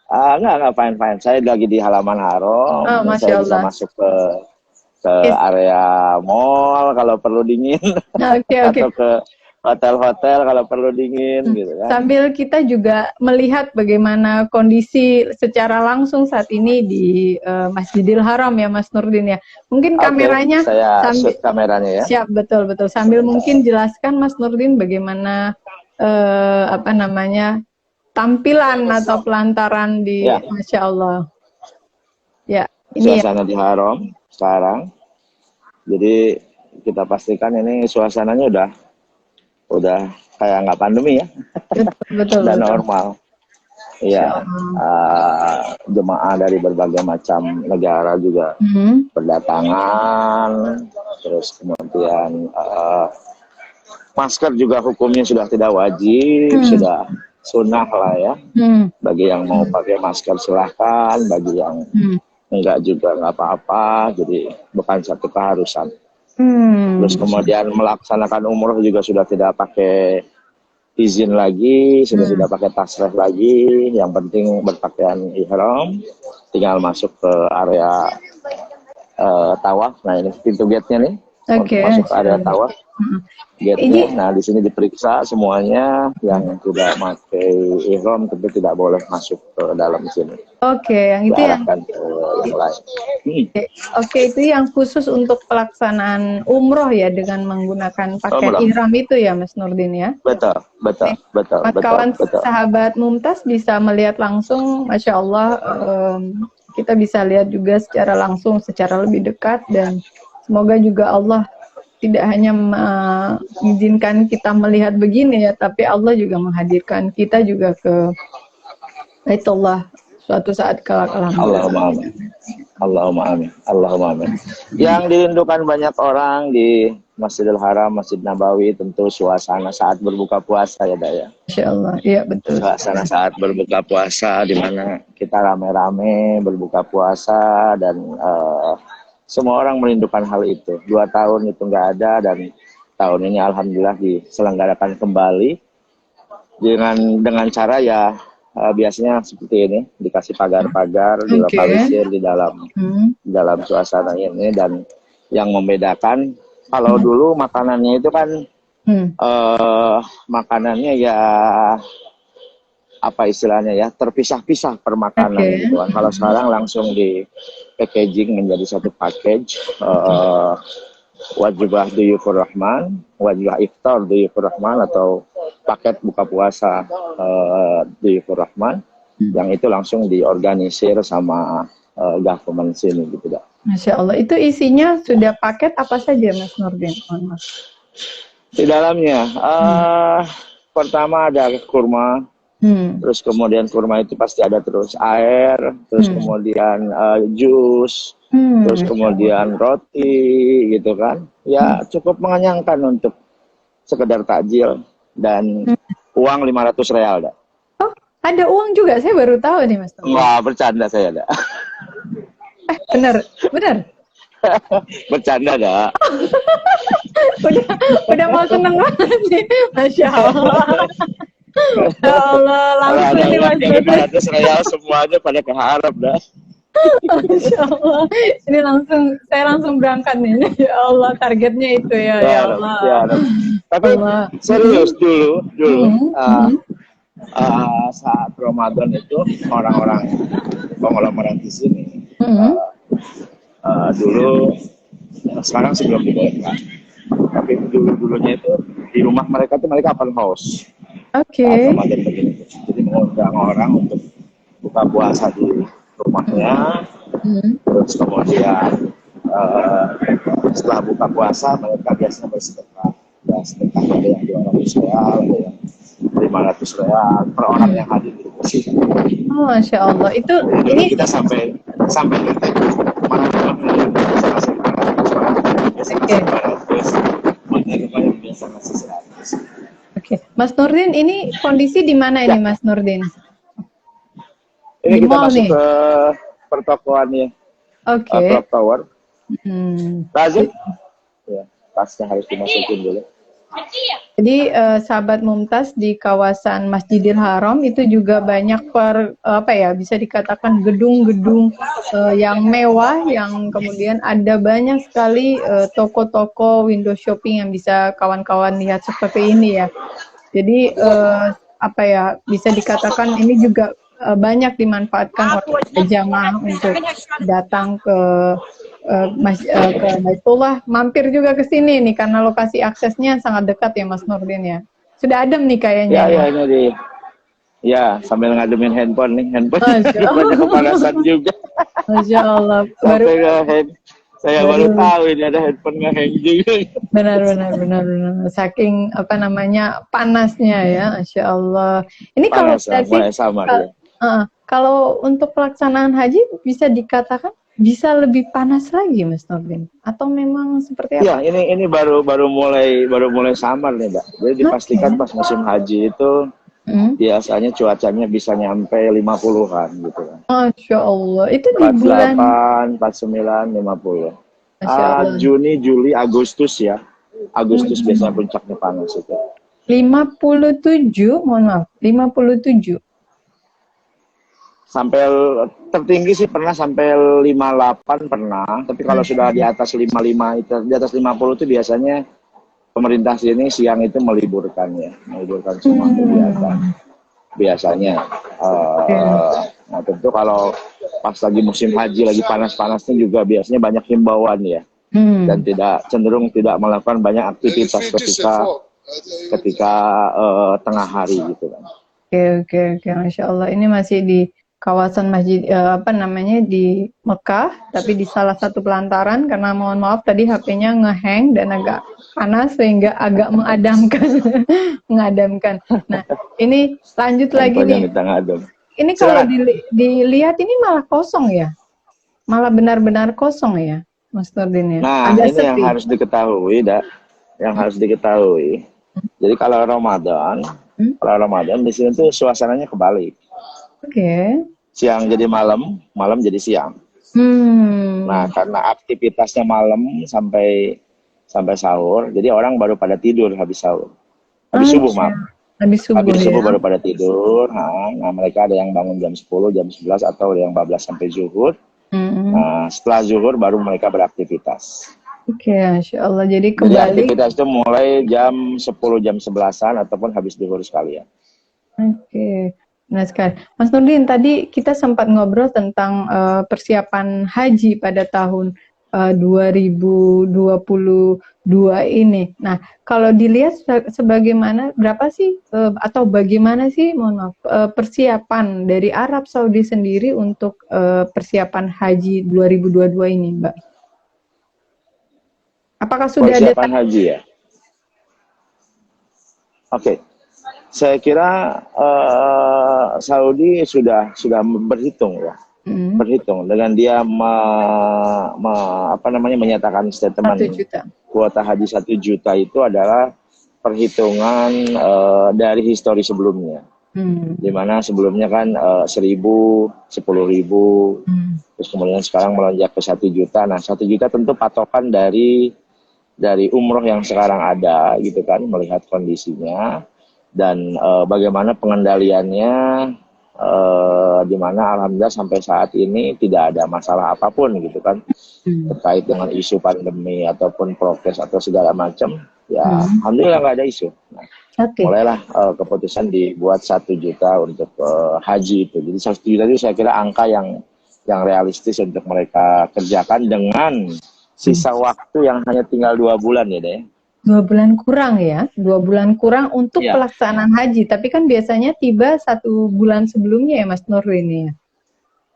[SPEAKER 2] Enggak, fine. Saya lagi di halaman haram.
[SPEAKER 1] Oh, Masya
[SPEAKER 2] saya
[SPEAKER 1] Allah.
[SPEAKER 2] bisa masuk ke area mall kalau perlu dingin.
[SPEAKER 1] Okay.
[SPEAKER 2] Atau ke hotel-hotel kalau perlu dingin gitu kan.
[SPEAKER 1] Sambil kita juga melihat bagaimana kondisi secara langsung saat ini di Masjidil Haram ya Mas Nurdin ya. Mungkin kameranya
[SPEAKER 2] saya shoot kameranya ya.
[SPEAKER 1] Siap, betul. Sambil mungkin jelaskan Mas Nurdin bagaimana apa namanya tampilan atau pelantaran di Masya Allah. Ya, ini
[SPEAKER 2] suasana di haram sekarang. Jadi kita pastikan ini suasananya udah kayak nggak pandemi ya.
[SPEAKER 1] Betul.
[SPEAKER 2] Dan normal. Iya, jemaah dari berbagai macam negara juga berdatangan. Terus kemudian masker juga hukumnya sudah tidak wajib, sudah sunnah lah ya. Bagi yang mau pakai masker silahkan, bagi yang enggak juga nggak apa-apa. Jadi bukan satu keharusan. Terus kemudian melaksanakan umroh juga sudah tidak pakai izin lagi, sudah tidak pakai tasrih lagi. Yang penting berpakaian ihram, tinggal masuk ke area tawaf. Nah ini pintu gate-nya nih, masuk ke area tawaf. Gate-nya. Nah di sini diperiksa semuanya, yang tidak pakai ihram tentu tidak boleh masuk ke dalam sini.
[SPEAKER 1] Yang itu yang
[SPEAKER 2] lain.
[SPEAKER 1] Itu yang khusus untuk pelaksanaan umroh ya, dengan menggunakan pakaian ihram itu ya Mas Nurdin ya.
[SPEAKER 2] Betul.
[SPEAKER 1] Kawan sahabat Mumtaz bisa melihat langsung, Masya Allah, kita bisa lihat juga secara langsung, secara lebih dekat, dan semoga juga Allah tidak hanya mengizinkan kita melihat begini ya, tapi Allah juga menghadirkan kita juga ke Baitullah suatu saat kelak.
[SPEAKER 2] Allahumma amin. Yang dirindukan banyak orang di Masjidil Haram, Masjid Nabawi, tentu suasana saat berbuka puasa ya Daya.
[SPEAKER 1] Insya Allah, iya betul.
[SPEAKER 2] Suasana saat berbuka puasa di mana kita rame-rame berbuka puasa, dan semua orang merindukan hal itu. 2 tahun itu nggak ada, dan tahun ini alhamdulillah diselenggarakan kembali dengan cara ya biasanya seperti ini, dikasih pagar-pagar, dilokalisir di dalam suasana ini. Dan yang membedakan kalau dulu makanannya itu kan makanannya ya apa istilahnya ya, terpisah-pisah per makanan gitu kan. Kalau sekarang langsung di packaging menjadi satu package, wajibah duyufur rahman, wajibah iftar duyufur rahman, atau paket buka puasa duyufur rahman, yang itu langsung diorganisir sama government sini gitu dah.
[SPEAKER 1] Masya Allah, itu isinya sudah paket apa saja Mas Nurdin?
[SPEAKER 2] Di dalamnya pertama ada kurma. Terus kemudian kurma itu pasti ada terus air, terus kemudian jus, terus kemudian roti gitu kan. Ya cukup mengenyangkan untuk sekedar takjil, dan uang 500 real dah.
[SPEAKER 1] Oh, ada uang juga? Saya baru tahu nih Mas.
[SPEAKER 2] Wah, bercanda saya dah.
[SPEAKER 1] Benar.
[SPEAKER 2] Bercanda dah.
[SPEAKER 1] udah mau seneng banget nih, Masya Allah. Ya Allah, langsung nih Mas Nurdin.
[SPEAKER 2] 500 real semuanya pada ke Arab dah.
[SPEAKER 1] Masya Allah, ini saya langsung berangkat nih. Ya Allah, targetnya itu ya, ya Allah. Ya,
[SPEAKER 2] tapi serius dulu saat Ramadan itu orang-orang konglomerat di sini dulu, sekarang sebelum dibolehkan, tapi dulunya itu di rumah mereka tuh mereka open house. Ramadan begini, jadi mengundang orang untuk buka puasa di rumahnya, terus kemudian setelah buka puasa mereka biasanya bersedekah. Ya, sedekah ada yang 200 real, ada yang 500 real per orang yang hadir di sini.
[SPEAKER 1] Oh, Masya Allah, itu
[SPEAKER 2] ini kita sampai ngetek mana biasa ngasih 500, biasa ngasih 100.
[SPEAKER 1] Mas Nurdin, ini kondisi di mana ini Mas Nurdin?
[SPEAKER 2] Ini kita masuk nih ke pertokoan ya. Clock Tower. Lazim? Ya, tasnya harus dimasukin dulu.
[SPEAKER 1] Jadi sahabat Mumtaz, di kawasan Masjidil Haram itu juga banyak bisa dikatakan gedung-gedung yang mewah, yang kemudian ada banyak sekali toko-toko window shopping yang bisa kawan-kawan lihat seperti ini ya. Jadi bisa dikatakan ini juga banyak dimanfaatkan oleh jamaah untuk datang ke Baitullah, mampir juga ke sini nih karena lokasi aksesnya sangat dekat ya Mas Nurdin ya. Sudah adem nih kayaknya.
[SPEAKER 2] Ya, sambil ngademin handphone nih, banyak kepanasan juga.
[SPEAKER 1] Masya Allah.
[SPEAKER 2] Saya baru tahu ini ada handphone ngehang juga.
[SPEAKER 1] Benar. Saking panasnya ya, Masya Allah. Ini kalau untuk pelaksanaan haji bisa dikatakan bisa lebih panas lagi, Mas Nurdin? Atau memang seperti apa?
[SPEAKER 2] Ya, ini baru mulai samar nih, Mbak. Jadi dipastikan pas musim haji itu biasanya cuacanya bisa nyampe 50-an gitu kan.
[SPEAKER 1] Masya Allah. Itu di bulan
[SPEAKER 2] 49, 50. Juni, Juli, Agustus ya. Agustus biasanya puncaknya panas itu.
[SPEAKER 1] 57, mohon maaf, 57.
[SPEAKER 2] Sampai tertinggi sih pernah sampai 58 pernah, tapi kalau sudah di atas 55 itu, di atas 50 itu biasanya pemerintah sini siang itu meliburkan semua kegiatan biasanya. Nah tentu kalau pas lagi musim haji lagi panas-panasnya juga biasanya banyak himbauan ya, dan cenderung tidak melakukan banyak aktivitas ketika tengah hari gitu kan.
[SPEAKER 1] Oke, Masya Allah. Ini masih di kawasan masjid di Mekah, tapi di salah satu pelantaran karena mohon maaf tadi HP-nya ngehang dan agak panas sehingga agak mengadamkan. Nah, ini lanjut lagi nih. Ini kalau dilihat ini malah kosong ya, malah benar-benar kosong ya, Mas Nurdin ya.
[SPEAKER 2] Nah, ini yang harus diketahui, Jadi kalau Ramadan di sini tuh suasananya kebalik. Siang jadi malam jadi siang. Nah, karena aktivitasnya malam sampai sampai sahur. Jadi orang baru pada tidur habis sahur. Habis subuh, maaf.
[SPEAKER 1] Habis subuh
[SPEAKER 2] baru pada tidur. Nah, mereka ada yang bangun jam 10, jam 11, atau ada yang bablas sampai zuhur. Nah, setelah zuhur baru mereka beraktivitas.
[SPEAKER 1] Oke, Masya Allah. Jadi
[SPEAKER 2] aktivitas itu mulai jam 10, jam 11-an, ataupun habis zuhur sekalian.
[SPEAKER 1] Oke. Nah, sekali. Mas Nurdin, tadi kita sempat ngobrol tentang persiapan haji pada tahun 2022 ini. Nah, kalau dilihat sebagaimana berapa sih atau bagaimana sih, mohon maaf, persiapan dari Arab Saudi sendiri untuk persiapan haji 2022 ini, Mbak? Apakah sudah
[SPEAKER 2] persiapan haji ya? Oke. Saya kira Saudi sudah berhitung ya. Berhitung dengan dia menyatakan statement
[SPEAKER 1] 1 juta.
[SPEAKER 2] Kuota haji 1 juta itu adalah perhitungan dari histori sebelumnya. Di mana sebelumnya kan 1.000, 10.000, terus kemudian sekarang melonjak ke 1 juta. Nah, 1 juta tentu patokan dari umroh yang sekarang ada gitu kan, melihat kondisinya dan bagaimana pengendaliannya, di mana alhamdulillah sampai saat ini tidak ada masalah apapun gitu kan, terkait dengan isu pandemi ataupun prokes atau segala macam. Ya, alhamdulillah nggak ada isu. Nah, mulailah keputusan dibuat 1 juta untuk haji itu. Jadi 1 juta itu saya kira angka yang realistis untuk mereka kerjakan dengan sisa waktu yang hanya tinggal 2 bulan ya deh.
[SPEAKER 1] 2 bulan kurang ya, 2 bulan kurang untuk pelaksanaan haji. Tapi kan biasanya tiba 1 bulan sebelumnya ya, Mas Nurdin ya.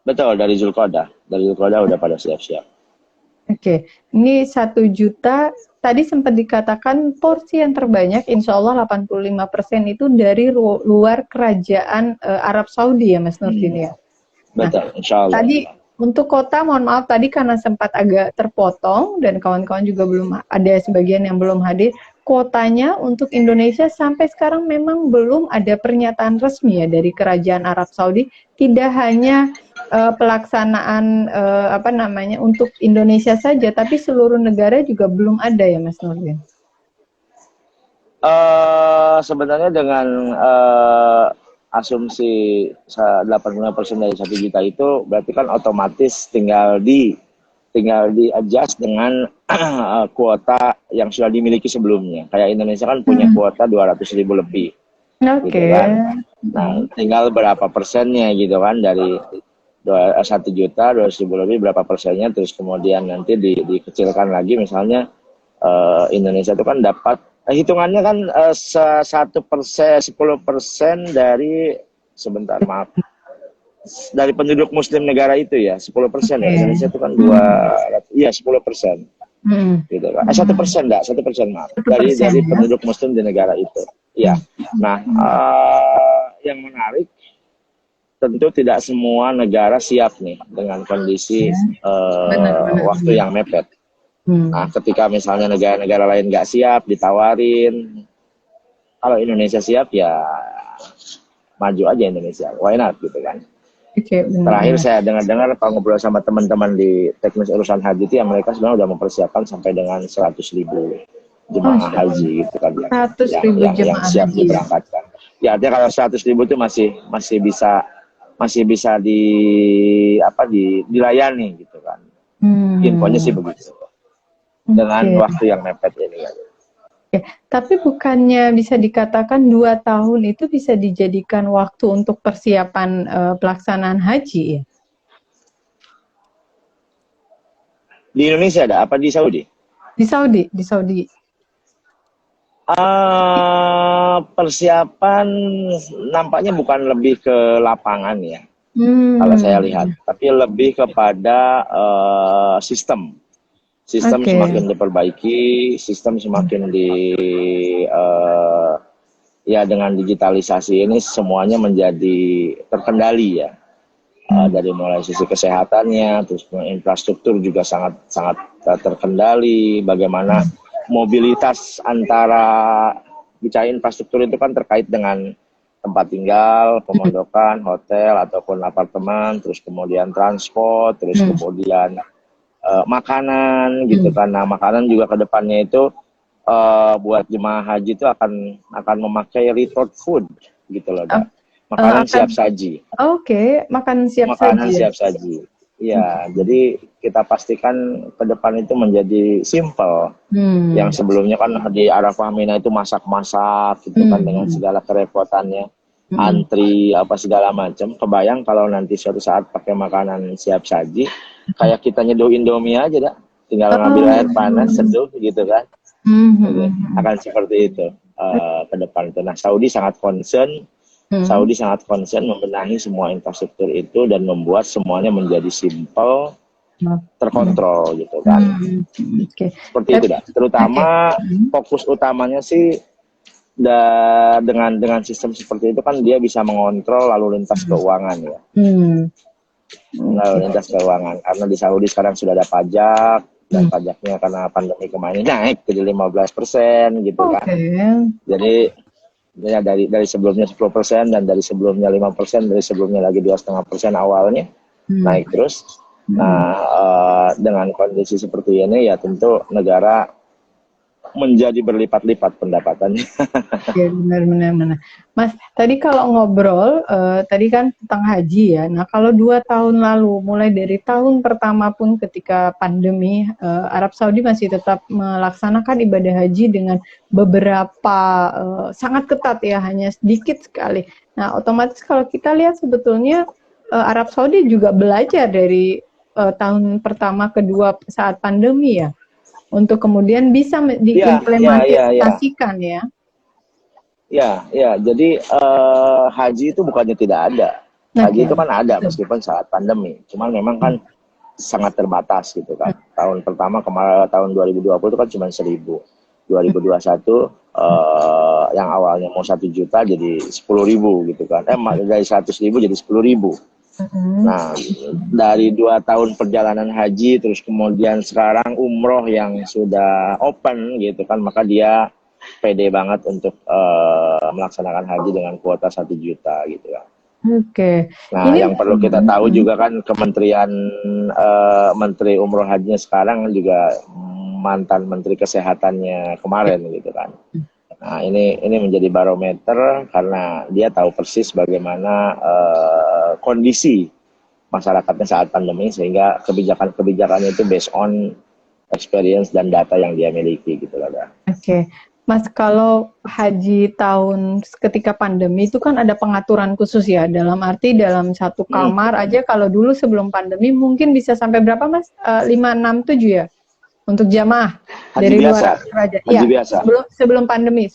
[SPEAKER 2] Betul, dari Zulqa'dah. Dari Zulqa'dah udah pada siap-siap.
[SPEAKER 1] Oke, ini 1 juta. Tadi sempat dikatakan porsi yang terbanyak, insya Allah 85% itu dari luar kerajaan Arab Saudi ya, Mas Nurdin ya.
[SPEAKER 2] Betul, insya Allah.
[SPEAKER 1] Tadi untuk kota, mohon maaf tadi karena sempat agak terpotong dan kawan-kawan juga belum ada sebagian yang belum hadir. Kotanya untuk Indonesia sampai sekarang memang belum ada pernyataan resmi ya dari Kerajaan Arab Saudi. Tidak hanya pelaksanaan untuk Indonesia saja, tapi seluruh negara juga belum ada ya, Mas Nurdin.
[SPEAKER 2] Sebenarnya dengan asumsi 85% dari 1 juta itu berarti kan otomatis tinggal di adjust dengan kuota yang sudah dimiliki sebelumnya. Kayak Indonesia kan punya kuota 200.000 lebih. Gitu kan. Nah, tinggal berapa persennya gitu kan dari 1 juta 200.000 lebih, berapa persennya, terus kemudian nanti dikecilkan lagi, misalnya Indonesia itu kan dapat hitungannya kan 1%, 10% dari dari penduduk Muslim negara itu ya, 10% ya. Indonesia itu kan 10%. Gitu kan. 1% enggak, 1% maaf. Dari penduduk Muslim di negara itu. Ya. Nah, yang menarik tentu tidak semua negara siap nih dengan kondisi waktu yang mepet. Nah, ketika misalnya negara-negara lain nggak siap, ditawarin. Kalau Indonesia siap, ya maju aja Indonesia. Why not, gitu kan. Terakhir saya dengar-dengar kalau ngobrol sama teman-teman di teknis urusan haji itu, ya mereka sebenarnya udah mempersiapkan sampai dengan 100.000 jemaah haji gitu kan.
[SPEAKER 1] 100.000
[SPEAKER 2] yang siap diberangkatkan. Ya, artinya kalau 100.000 itu masih bisa dilayani gitu kan. Infonya sih begitu. Dengan waktu yang mepet ini kan.
[SPEAKER 1] Tapi bukannya bisa dikatakan 2 tahun itu bisa dijadikan waktu untuk persiapan pelaksanaan haji ya?
[SPEAKER 2] Di Indonesia ada apa di Saudi?
[SPEAKER 1] Di Saudi.
[SPEAKER 2] Persiapan nampaknya bukan lebih ke lapangan ya, kalau saya lihat, tapi lebih kepada sistem semakin diperbaiki, sistem semakin dengan digitalisasi ini semuanya menjadi terkendali ya, dari mulai sisi kesehatannya, terus infrastruktur juga sangat terkendali. Bagaimana mobilitas antara bicara infrastruktur itu kan terkait dengan tempat tinggal, pemondokan, hotel ataupun apartemen, terus kemudian transport, terus kemudian makanan gitu kan. Nah, makanan juga ke depannya itu buat jemaah haji itu akan memakai resort food gitu loh, Dak. Makanan siap saji.
[SPEAKER 1] Oke, makanan siap
[SPEAKER 2] Makanan
[SPEAKER 1] saji.
[SPEAKER 2] siap saji. Iya, jadi kita pastikan ke depan itu menjadi simple. Yang sebelumnya kan di Arafah Mina itu masak-masak gitu kan dengan segala kerepotannya, antri apa segala macam. Kebayang kalau nanti suatu saat pakai makanan siap saji, kayak kita nyeduh Indomie aja dah, tinggal ngambil air panas, seduh gitu kan. Jadi, akan seperti itu ke depan itu. Nah, Saudi sangat concern membenahi semua infrastruktur itu dan membuat semuanya menjadi simple, terkontrol gitu kan. Seperti itu dah. Terutama fokus utamanya sih dengan sistem seperti itu kan dia bisa mengontrol lalu lintas keuangan ya. Lalu lintas keuangan, karena di Saudi sekarang sudah ada pajak dan pajaknya karena pandemi kemarin naik jadi 15% gitu kan. Jadi ya dari sebelumnya 10% dan dari sebelumnya 5%, dari sebelumnya lagi 2,5% awalnya naik terus. Nah, dengan kondisi seperti ini ya tentu negara menjadi berlipat-lipat pendapatannya.
[SPEAKER 1] Ya, benar. Mas, tadi kalau ngobrol, tadi kan tentang haji ya. Nah, kalau 2 tahun lalu, mulai dari tahun pertama pun ketika pandemi, Arab Saudi masih tetap melaksanakan ibadah haji dengan beberapa sangat ketat ya, hanya sedikit sekali. Nah, otomatis kalau kita lihat sebetulnya Arab Saudi juga belajar dari tahun pertama, kedua saat pandemi ya, untuk kemudian bisa diimplementasikan ya.
[SPEAKER 2] Ya, jadi haji itu bukannya tidak ada. Haji itu kan ada meskipun saat pandemi. Cuman memang kan sangat terbatas gitu kan. Tahun pertama kemarin tahun 2020 itu kan cuma 1.000. 2021 yang awalnya mau 1 juta jadi 10.000 gitu kan. Dari 100.000 jadi 10.000. Nah, dari 2 tahun perjalanan haji terus kemudian sekarang umroh yang sudah open gitu kan, maka dia pede banget untuk melaksanakan haji dengan kuota 1 juta gitu kan. Nah, ini yang perlu kita tahu juga kan Kementerian Menteri Umroh Hajinya sekarang juga mantan Menteri Kesehatannya kemarin gitu kan. Nah, ini menjadi barometer karena dia tahu persis bagaimana kondisi masyarakatnya saat pandemi, sehingga kebijakan-kebijakannya itu based on experience dan data yang dia miliki gitu loh.
[SPEAKER 1] Mas, kalau haji tahun ketika pandemi itu kan ada pengaturan khusus ya, dalam arti dalam satu kamar aja kalau dulu sebelum pandemi mungkin bisa sampai berapa Mas? 5, 6, 7 ya? Untuk jamaah
[SPEAKER 2] haji
[SPEAKER 1] dari
[SPEAKER 2] biasa.
[SPEAKER 1] luar raja.
[SPEAKER 2] Haji biasa.
[SPEAKER 1] Sebelum pandemi.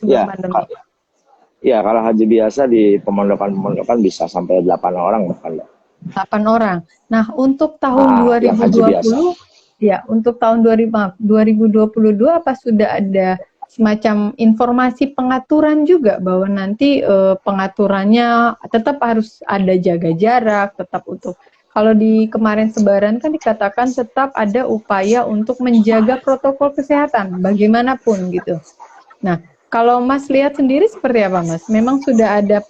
[SPEAKER 2] Ya, kalau haji biasa di pemondokan bisa sampai 8 orang bahkan.
[SPEAKER 1] 8 orang. Nah, untuk tahun 2020 untuk tahun 2022 apa sudah ada semacam informasi pengaturan juga bahwa nanti pengaturannya tetap harus ada jaga jarak, tetap untuk kalau di kemarin Sebaran kan dikatakan tetap ada upaya untuk menjaga protokol kesehatan bagaimanapun gitu. Nah, kalau Mas lihat sendiri seperti apa Mas? Memang sudah ada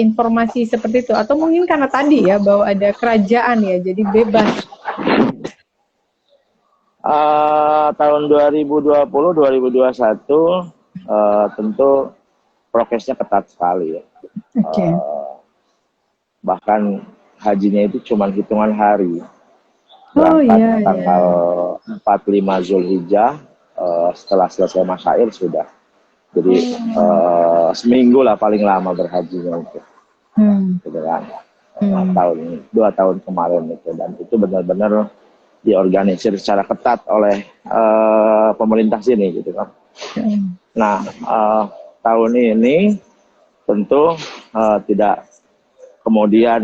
[SPEAKER 1] informasi seperti itu atau mungkin karena tadi ya bahwa ada kerajaan ya jadi bebas?
[SPEAKER 2] Tahun 2020-2021 tentu prokesnya ketat sekali ya. Bahkan hajinya itu cuma hitungan hari. Berangkat tanggal 45 Zulhijjah, setelah selesai masyair sudah. Jadi seminggu lah paling lama berhajinya itu. Gitu kan. 2 tahun kemarin itu, dan itu benar-benar diorganisir secara ketat oleh pemerintah sini gitu kan. Nah, tahun ini tentu tidak kemudian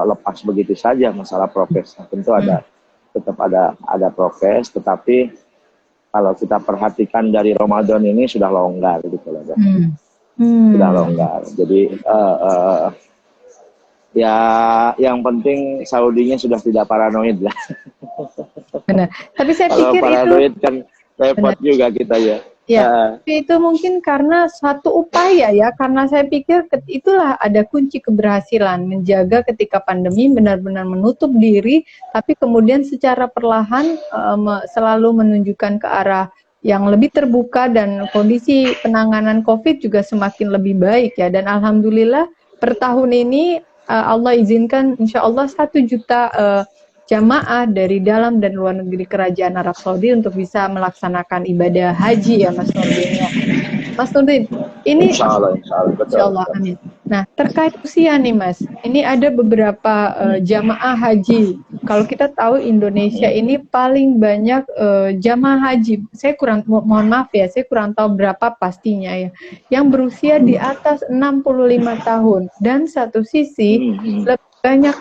[SPEAKER 2] lepas begitu saja masalah prokes. Tentu tetap ada prokes, tetapi kalau kita perhatikan dari Ramadan ini sudah longgar gitu loh. Sudah longgar. Jadi ya yang penting Saudinya sudah tidak paranoid lah.
[SPEAKER 1] Benar. Tapi saya
[SPEAKER 2] kalau
[SPEAKER 1] pikir
[SPEAKER 2] paranoid kan repot juga kita ya.
[SPEAKER 1] Ya, tapi itu mungkin karena satu upaya ya, karena saya pikir itulah ada kunci keberhasilan, menjaga ketika pandemi benar-benar menutup diri, tapi kemudian secara perlahan selalu menunjukkan ke arah yang lebih terbuka dan kondisi penanganan COVID juga semakin lebih baik ya. Dan alhamdulillah per tahun ini Allah izinkan insya Allah 1 juta jamaah dari dalam dan luar negeri Kerajaan Arab Saudi untuk bisa melaksanakan ibadah haji ya Mas Nurdin ya. Mas Nurdin, ini
[SPEAKER 2] Insya Allah, betul.
[SPEAKER 1] Insya Allah, amin. Nah, terkait usia nih Mas, ini ada beberapa jamaah haji. Kalau kita tahu Indonesia ini paling banyak jamaah haji. Saya mohon maaf ya, saya kurang tahu berapa pastinya ya. Yang berusia di atas 65 tahun. Dan satu sisi lebih banyak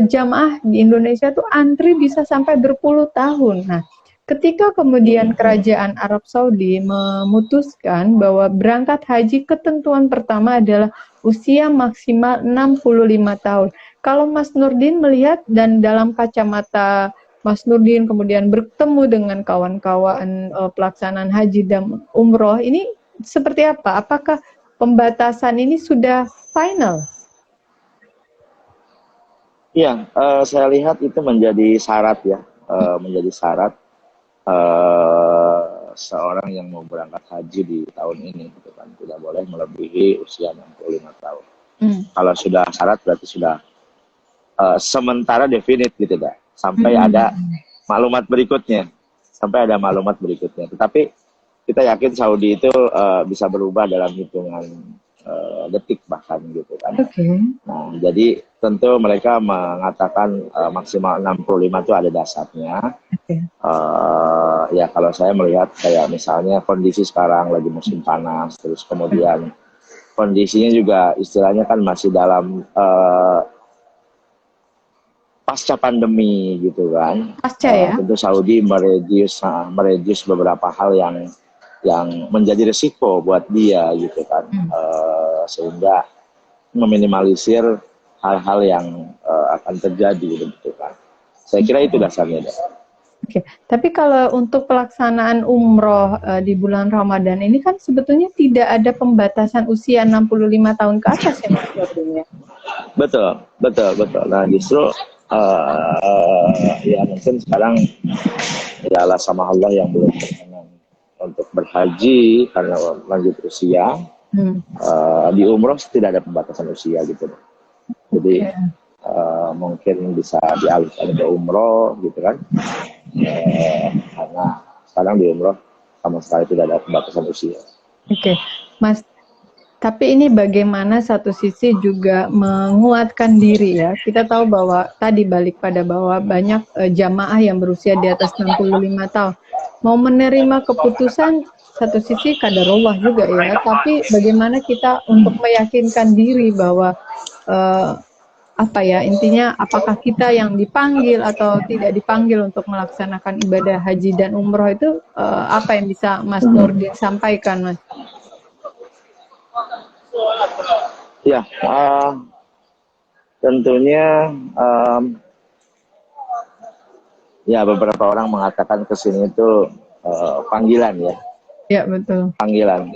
[SPEAKER 1] jamaah di Indonesia tuh antri bisa sampai berpuluh tahun. Nah, ketika kemudian Kerajaan Arab Saudi memutuskan bahwa berangkat haji ketentuan pertama adalah usia maksimal 65 tahun. Kalau Mas Nurdin melihat dan dalam kacamata Mas Nurdin kemudian bertemu dengan kawan-kawan pelaksanaan haji dan umroh, ini seperti apa? Apakah pembatasan ini sudah final?
[SPEAKER 2] Iya, saya lihat itu menjadi syarat ya, menjadi syarat seorang yang mau berangkat haji di tahun ini, gitu kan, tidak boleh melebihi usia 65 tahun. Kalau sudah syarat berarti sudah sementara definite gitu kan, sampai ada maklumat berikutnya, Tetapi kita yakin Saudi itu bisa berubah dalam hitungan detik bahkan gitu kan. Nah, jadi tentu mereka mengatakan maksimal 65 itu ada dasarnya. Ya kalau saya melihat kayak misalnya kondisi sekarang lagi musim panas, terus kemudian kondisinya juga istilahnya kan masih dalam pasca pandemi gitu kan.
[SPEAKER 1] Pasca ya.
[SPEAKER 2] Tentu Saudi meredius beberapa hal yang menjadi risiko buat dia gitu kan, sehingga meminimalisir hal-hal yang akan terjadi gitu kan. Saya kira itu dasarnya.
[SPEAKER 1] Oke, tapi kalau untuk pelaksanaan umroh di bulan Ramadan ini kan sebetulnya tidak ada pembatasan usia 65 tahun ke atas ya Mas Nurdin ya?
[SPEAKER 2] Betul. Nah justru ya mungkin sekarang ya Allah sama Allah yang belum berkenan untuk berhaji karena lanjut usia. Di umroh tidak ada pembatasan usia gitu. Jadi mungkin bisa dialihkan ke umroh gitu kan. Karena sekarang di umroh sama sekali tidak ada pembatasan usia. Oke,
[SPEAKER 1] Mas. Tapi ini bagaimana satu sisi juga menguatkan diri ya. Kita tahu bahwa tadi balik pada bahwa banyak jamaah yang berusia di atas 65 tahun. Mau menerima keputusan satu sisi qadarullah juga ya. Tapi bagaimana kita untuk meyakinkan diri bahwa intinya apakah kita yang dipanggil atau tidak dipanggil untuk melaksanakan ibadah haji dan umroh itu apa yang bisa Mas Nurdin sampaikan Mas?
[SPEAKER 2] Ya, tentunya ya beberapa orang mengatakan kesini itu panggilan ya.
[SPEAKER 1] Ya betul.
[SPEAKER 2] Panggilan,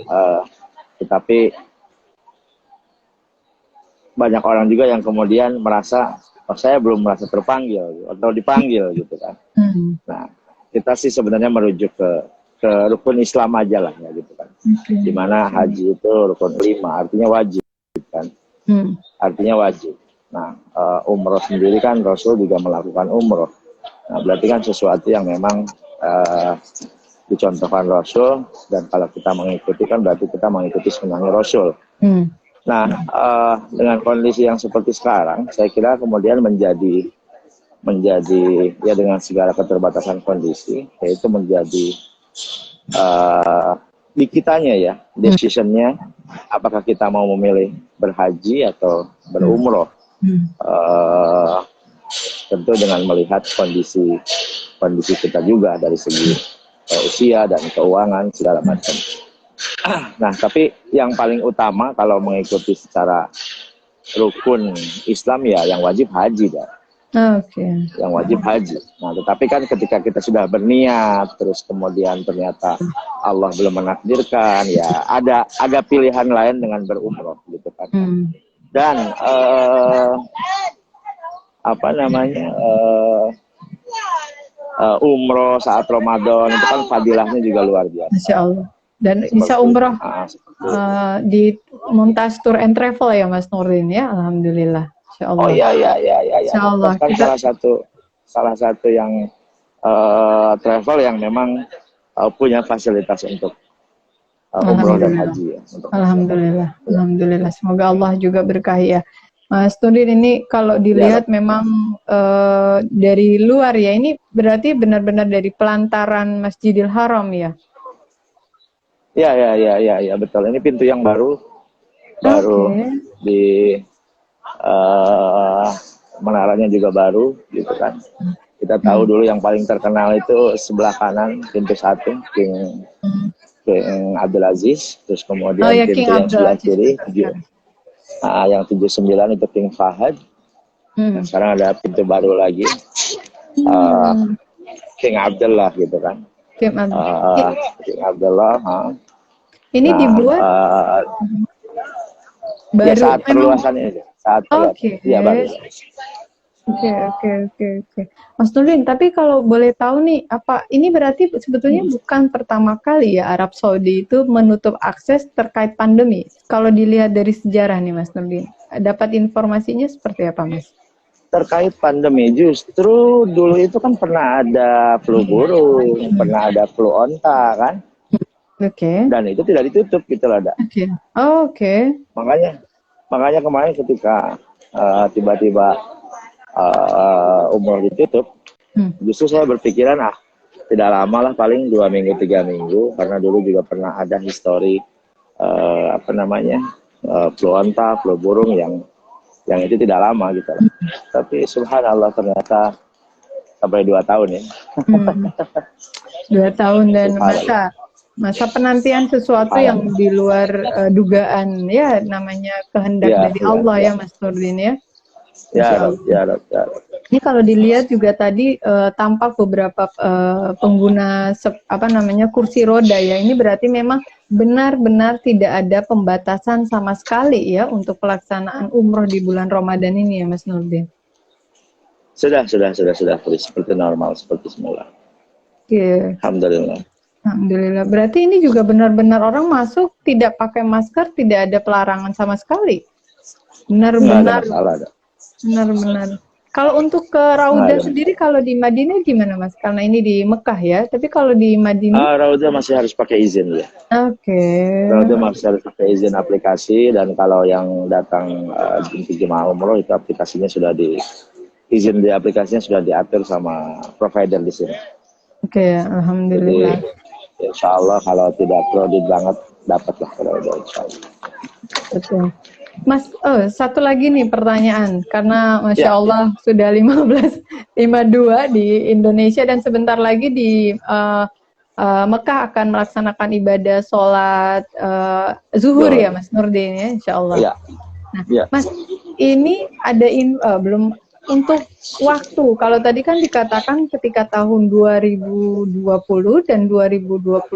[SPEAKER 2] tetapi banyak orang juga yang kemudian merasa saya belum merasa terpanggil atau dipanggil gitu kan. Nah, kita sih sebenarnya merujuk ke rukun Islam aja lah ya gitu kan. Dimana haji itu rukun 5, artinya wajib kan. Artinya wajib. Nah, umroh sendiri kan Rasul juga melakukan umroh. Nah, berarti kan sesuatu yang memang dicontohkan Rasul, dan kalau kita mengikuti kan berarti kita mengikuti sunnahnya Rasul. Nah, dengan kondisi yang seperti sekarang, saya kira kemudian menjadi ya dengan segala keterbatasan kondisi, yaitu menjadi di kitanya ya, decisionnya apakah kita mau memilih berhaji atau berumroh. Tentu dengan melihat kondisi kita juga dari segi usia dan keuangan segala macam. Nah, tapi yang paling utama kalau mengikuti secara rukun Islam ya yang wajib haji dah. yang wajib haji. Nah, tetapi kan ketika kita sudah berniat, terus kemudian ternyata Allah belum menakdirkan, ya ada pilihan lain dengan berumroh gitu kan. Dan umroh saat Ramadan itu kan fadilahnya juga luar biasa.
[SPEAKER 1] Masya Allah. Dan bisa umroh di Mumtaz Tour and Travel ya Mas Nurdin ya, alhamdulillah.
[SPEAKER 2] Oh iya.
[SPEAKER 1] Insyaallah.
[SPEAKER 2] Kan salah satu yang travel yang memang punya fasilitas untuk umroh dan haji ya.
[SPEAKER 1] Alhamdulillah. Semoga Allah juga berkahi ya. Mas Nurdin, ini kalau dilihat memang dari luar ya, ini berarti benar-benar dari pelantaran Masjidil Haram ya?
[SPEAKER 2] Ya, betul. Ini pintu yang baru di menaranya juga baru gitu kan. Kita tahu dulu yang paling terkenal itu sebelah kanan pintu 1 King Abdul Aziz, terus kemudian pintu yang sebelah kiri yang 79 itu King Fahad. Nah, sekarang ada pintu baru lagi King Abdullah gitu kan. King Abdullah.
[SPEAKER 1] Ini dibuat baru
[SPEAKER 2] ya saat perluasan ini. Iya baru.
[SPEAKER 1] Oke. Mas Nurdin, tapi kalau boleh tahu nih, apa ini berarti sebetulnya bukan pertama kali ya Arab Saudi itu menutup akses terkait pandemi? Kalau dilihat dari sejarah nih Mas Nurdin, dapat informasinya seperti apa Mas?
[SPEAKER 2] Terkait pandemi, justru dulu itu kan pernah ada flu burung, pernah ada flu onta kan? Dan itu tidak ditutup gitu loh, ada. Makanya kemarin ketika tiba-tiba umroh ditutup, justru saya berpikiran tidak lama lah, paling 2 minggu 3 minggu, karena dulu juga pernah ada histori flu onta, flu burung yang itu tidak lama gitu loh. Tapi subhanallah ternyata sampai 2 tahun ya.
[SPEAKER 1] 2 tahun dan masa penantian sesuatu yang di luar dugaan ya, namanya kehendak dari Allah ya Mas Nurdin ya.
[SPEAKER 2] Ya.
[SPEAKER 1] Ini kalau dilihat juga tadi tampak beberapa pengguna kursi roda ya. Ini berarti memang benar-benar tidak ada pembatasan sama sekali ya untuk pelaksanaan umroh di bulan Ramadan ini ya Mas Nurdin.
[SPEAKER 2] Sudah seperti normal, seperti semula. Alhamdulillah.
[SPEAKER 1] Berarti ini juga benar-benar orang masuk tidak pakai masker, tidak ada pelarangan sama sekali. Benar-benar. Kalau untuk ke Raudah sendiri, kalau di Madinah gimana Mas? Karena ini di Mekah ya, tapi kalau di Madinah?
[SPEAKER 2] Raudah masih harus pakai izin ya. Raudah masih harus pakai izin aplikasi, dan kalau yang datang jemaah umroh itu aplikasinya sudah izin di aplikasinya sudah diatur sama provider di sini.
[SPEAKER 1] Alhamdulillah.
[SPEAKER 2] Jadi, insya Allah kalau tidak kredit banget dapatlah kalau udah insya Allah.
[SPEAKER 1] Betul. Mas, satu lagi nih pertanyaan, karena Masya Allah sudah 15.52 di Indonesia dan sebentar lagi di Mekah akan melaksanakan ibadah sholat zuhur ya Mas Nurdin ya, Insya Allah. Mas, ini ada belum untuk waktu, kalau tadi kan dikatakan ketika tahun 2020 dan 2021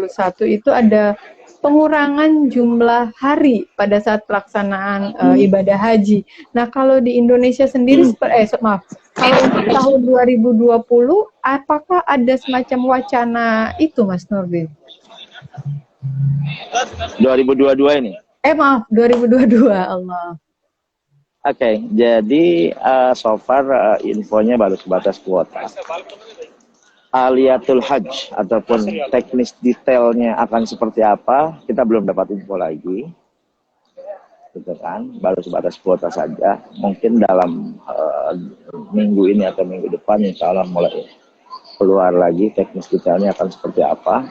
[SPEAKER 1] itu ada pengurangan jumlah hari pada saat pelaksanaan ibadah haji. Nah, kalau di Indonesia sendiri, kalau untuk tahun 2020, apakah ada semacam wacana itu, Mas Nurdin?
[SPEAKER 2] 2022 ini?
[SPEAKER 1] 2022, Allah.
[SPEAKER 2] Oke, jadi so far infonya baru sebatas kuota. Aliyatul Hajj ataupun teknis detailnya akan seperti apa, kita belum dapat info lagi. Gitu kan, baru sebatas kuota saja. Mungkin dalam minggu ini atau minggu depan insya Allah mulai keluar lagi teknis detailnya akan seperti apa.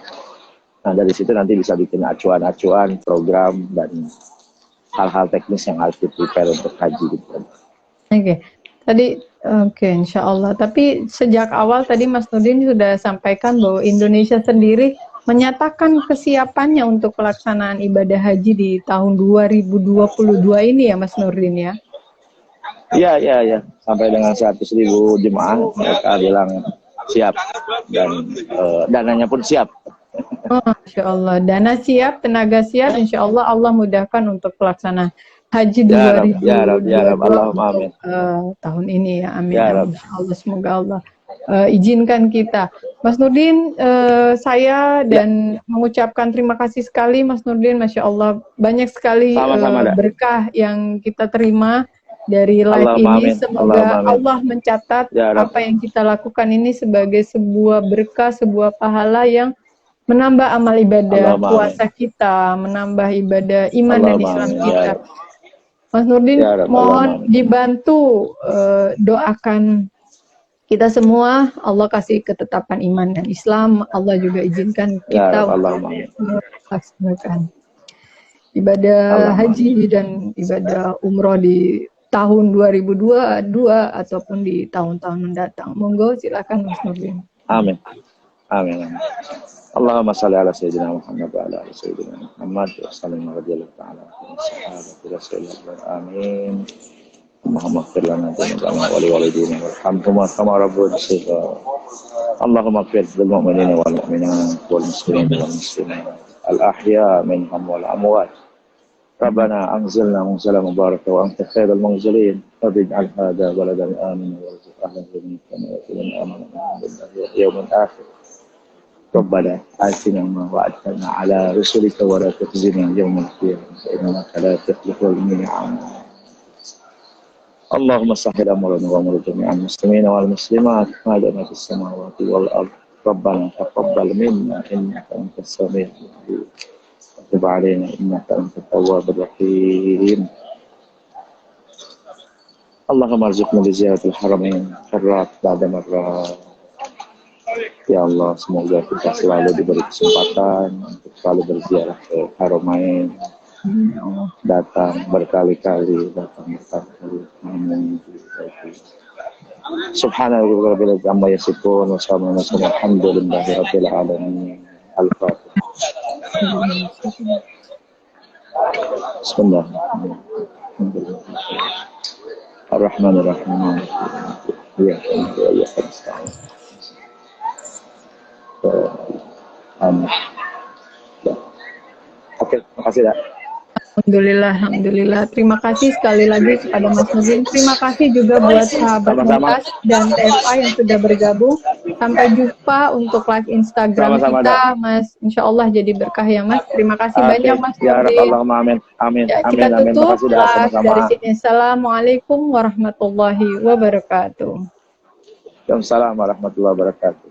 [SPEAKER 2] Nah, dari situ nanti bisa bikin acuan-acuan program dan hal-hal teknis yang harus di-prepare untuk haji gitu.
[SPEAKER 1] Insya Allah. Tapi sejak awal tadi Mas Nurdin sudah sampaikan bahwa Indonesia sendiri menyatakan kesiapannya untuk pelaksanaan ibadah haji di tahun 2022 ini ya Mas Nurdin ya?
[SPEAKER 2] Iya. Sampai dengan 100.000 jemaah mereka bilang siap dan dananya pun siap.
[SPEAKER 1] Oh, Masya Allah, dana siap, tenaga siap, Insya Allah Allah mudahkan untuk pelaksanaan haji
[SPEAKER 2] Ya Rab,
[SPEAKER 1] 2022
[SPEAKER 2] Allahumma
[SPEAKER 1] untuk
[SPEAKER 2] amin.
[SPEAKER 1] tahun ini ya, amin.
[SPEAKER 2] Ya
[SPEAKER 1] Amin.
[SPEAKER 2] Rab.
[SPEAKER 1] Insya Allah, semoga Allah izinkan kita. Mas Nurdin, saya dan mengucapkan terima kasih sekali Mas Nurdin, Masya Allah, banyak sekali
[SPEAKER 2] Sama-sama,
[SPEAKER 1] berkah yang kita terima dari live
[SPEAKER 2] Allahumma
[SPEAKER 1] ini.
[SPEAKER 2] amin.
[SPEAKER 1] Semoga
[SPEAKER 2] Allahumma amin.
[SPEAKER 1] Allah mencatat
[SPEAKER 2] Ya Rab.
[SPEAKER 1] apa yang kita lakukan ini sebagai sebuah berkah, sebuah pahala yang menambah amal ibadah
[SPEAKER 2] Allahumma
[SPEAKER 1] puasa
[SPEAKER 2] amin.
[SPEAKER 1] kita, menambah ibadah iman dan
[SPEAKER 2] Allahumma
[SPEAKER 1] Islam
[SPEAKER 2] amin.
[SPEAKER 1] kita.
[SPEAKER 2] Ya Rab.
[SPEAKER 1] Mas Nurdin,
[SPEAKER 2] Ya Rab, Allahumma
[SPEAKER 1] mohon
[SPEAKER 2] amin.
[SPEAKER 1] dibantu doakan kita semua, Allah kasih ketetapan iman dan Islam, Allah juga izinkan
[SPEAKER 2] Ya
[SPEAKER 1] kita
[SPEAKER 2] Rab,
[SPEAKER 1] untuk
[SPEAKER 2] Allahumma amin.
[SPEAKER 1] melaksanakan ibadah
[SPEAKER 2] Allahumma
[SPEAKER 1] haji dan ibadah umroh di tahun 2022 ataupun di tahun-tahun mendatang. Monggo silakan Mas Nurdin.
[SPEAKER 2] Amin. Amin. Allahumma salli ala sayyidina Muhammad wa ala ali sayyidina Muhammad wa sallim radhiyallahu ta'ala an sahabati Rasulullah. Amin. Allahumma ighfir lana dzunubana wa liwalidina warhamhum kama rabbuna shighara. Allahumma ighfir lil mu'minina wal mu'minat wal muslimina wal muslimat al ahya minhum wal amwat. ربنا أنزلنا منزلا مباركا وأنت خير المنزلين فاجعل هذا بلدا آمنا وارزق أهله منك ومن آمن بالله يوم الآخر ربنا آتنا ما وعدتنا على رسلك ولا تخزنا يوم القيامة إنك لا تخلف الميعاد اللهم سهل أمرنا وأمر جميع المسلمين والمسلمات ما دام في السماوات والأرض ربنا تقبل منا إنك أنت السميع العليم وتب علينا إنك أنت التواب الرحيم اللهم ارزقنا بزيارة الحرمين مرات بعد مرات. Ya Allah, semoga kita selalu diberi kesempatan untuk selalu berziarah ke Haramain, datang berkali-kali. Amin. Subhanallah rabbil amma yasifun wa salamun alhamdulillahi rabbil alamin. Al-Fatihah. Bismillah. Ar-Rahmanir-Rahim. Ya Allah. Amin. Oke, makasih ya.
[SPEAKER 1] Alhamdulillah. Terima kasih sekali lagi kepada Mas Nurdin. Terima kasih juga buat sahabat Mumtaz dan TFA yang sudah bergabung. Sampai jumpa untuk live Instagram kita, Mas. Insya Allah jadi berkah ya, Mas. Terima kasih banyak, Mas Nurdin.
[SPEAKER 2] Ya Rabbal amin. Amin.
[SPEAKER 1] Ya, kita tutup dari sini. Assalamualaikum warahmatullahi wabarakatuh.
[SPEAKER 2] Waalaikumsalam warahmatullahi wabarakatuh.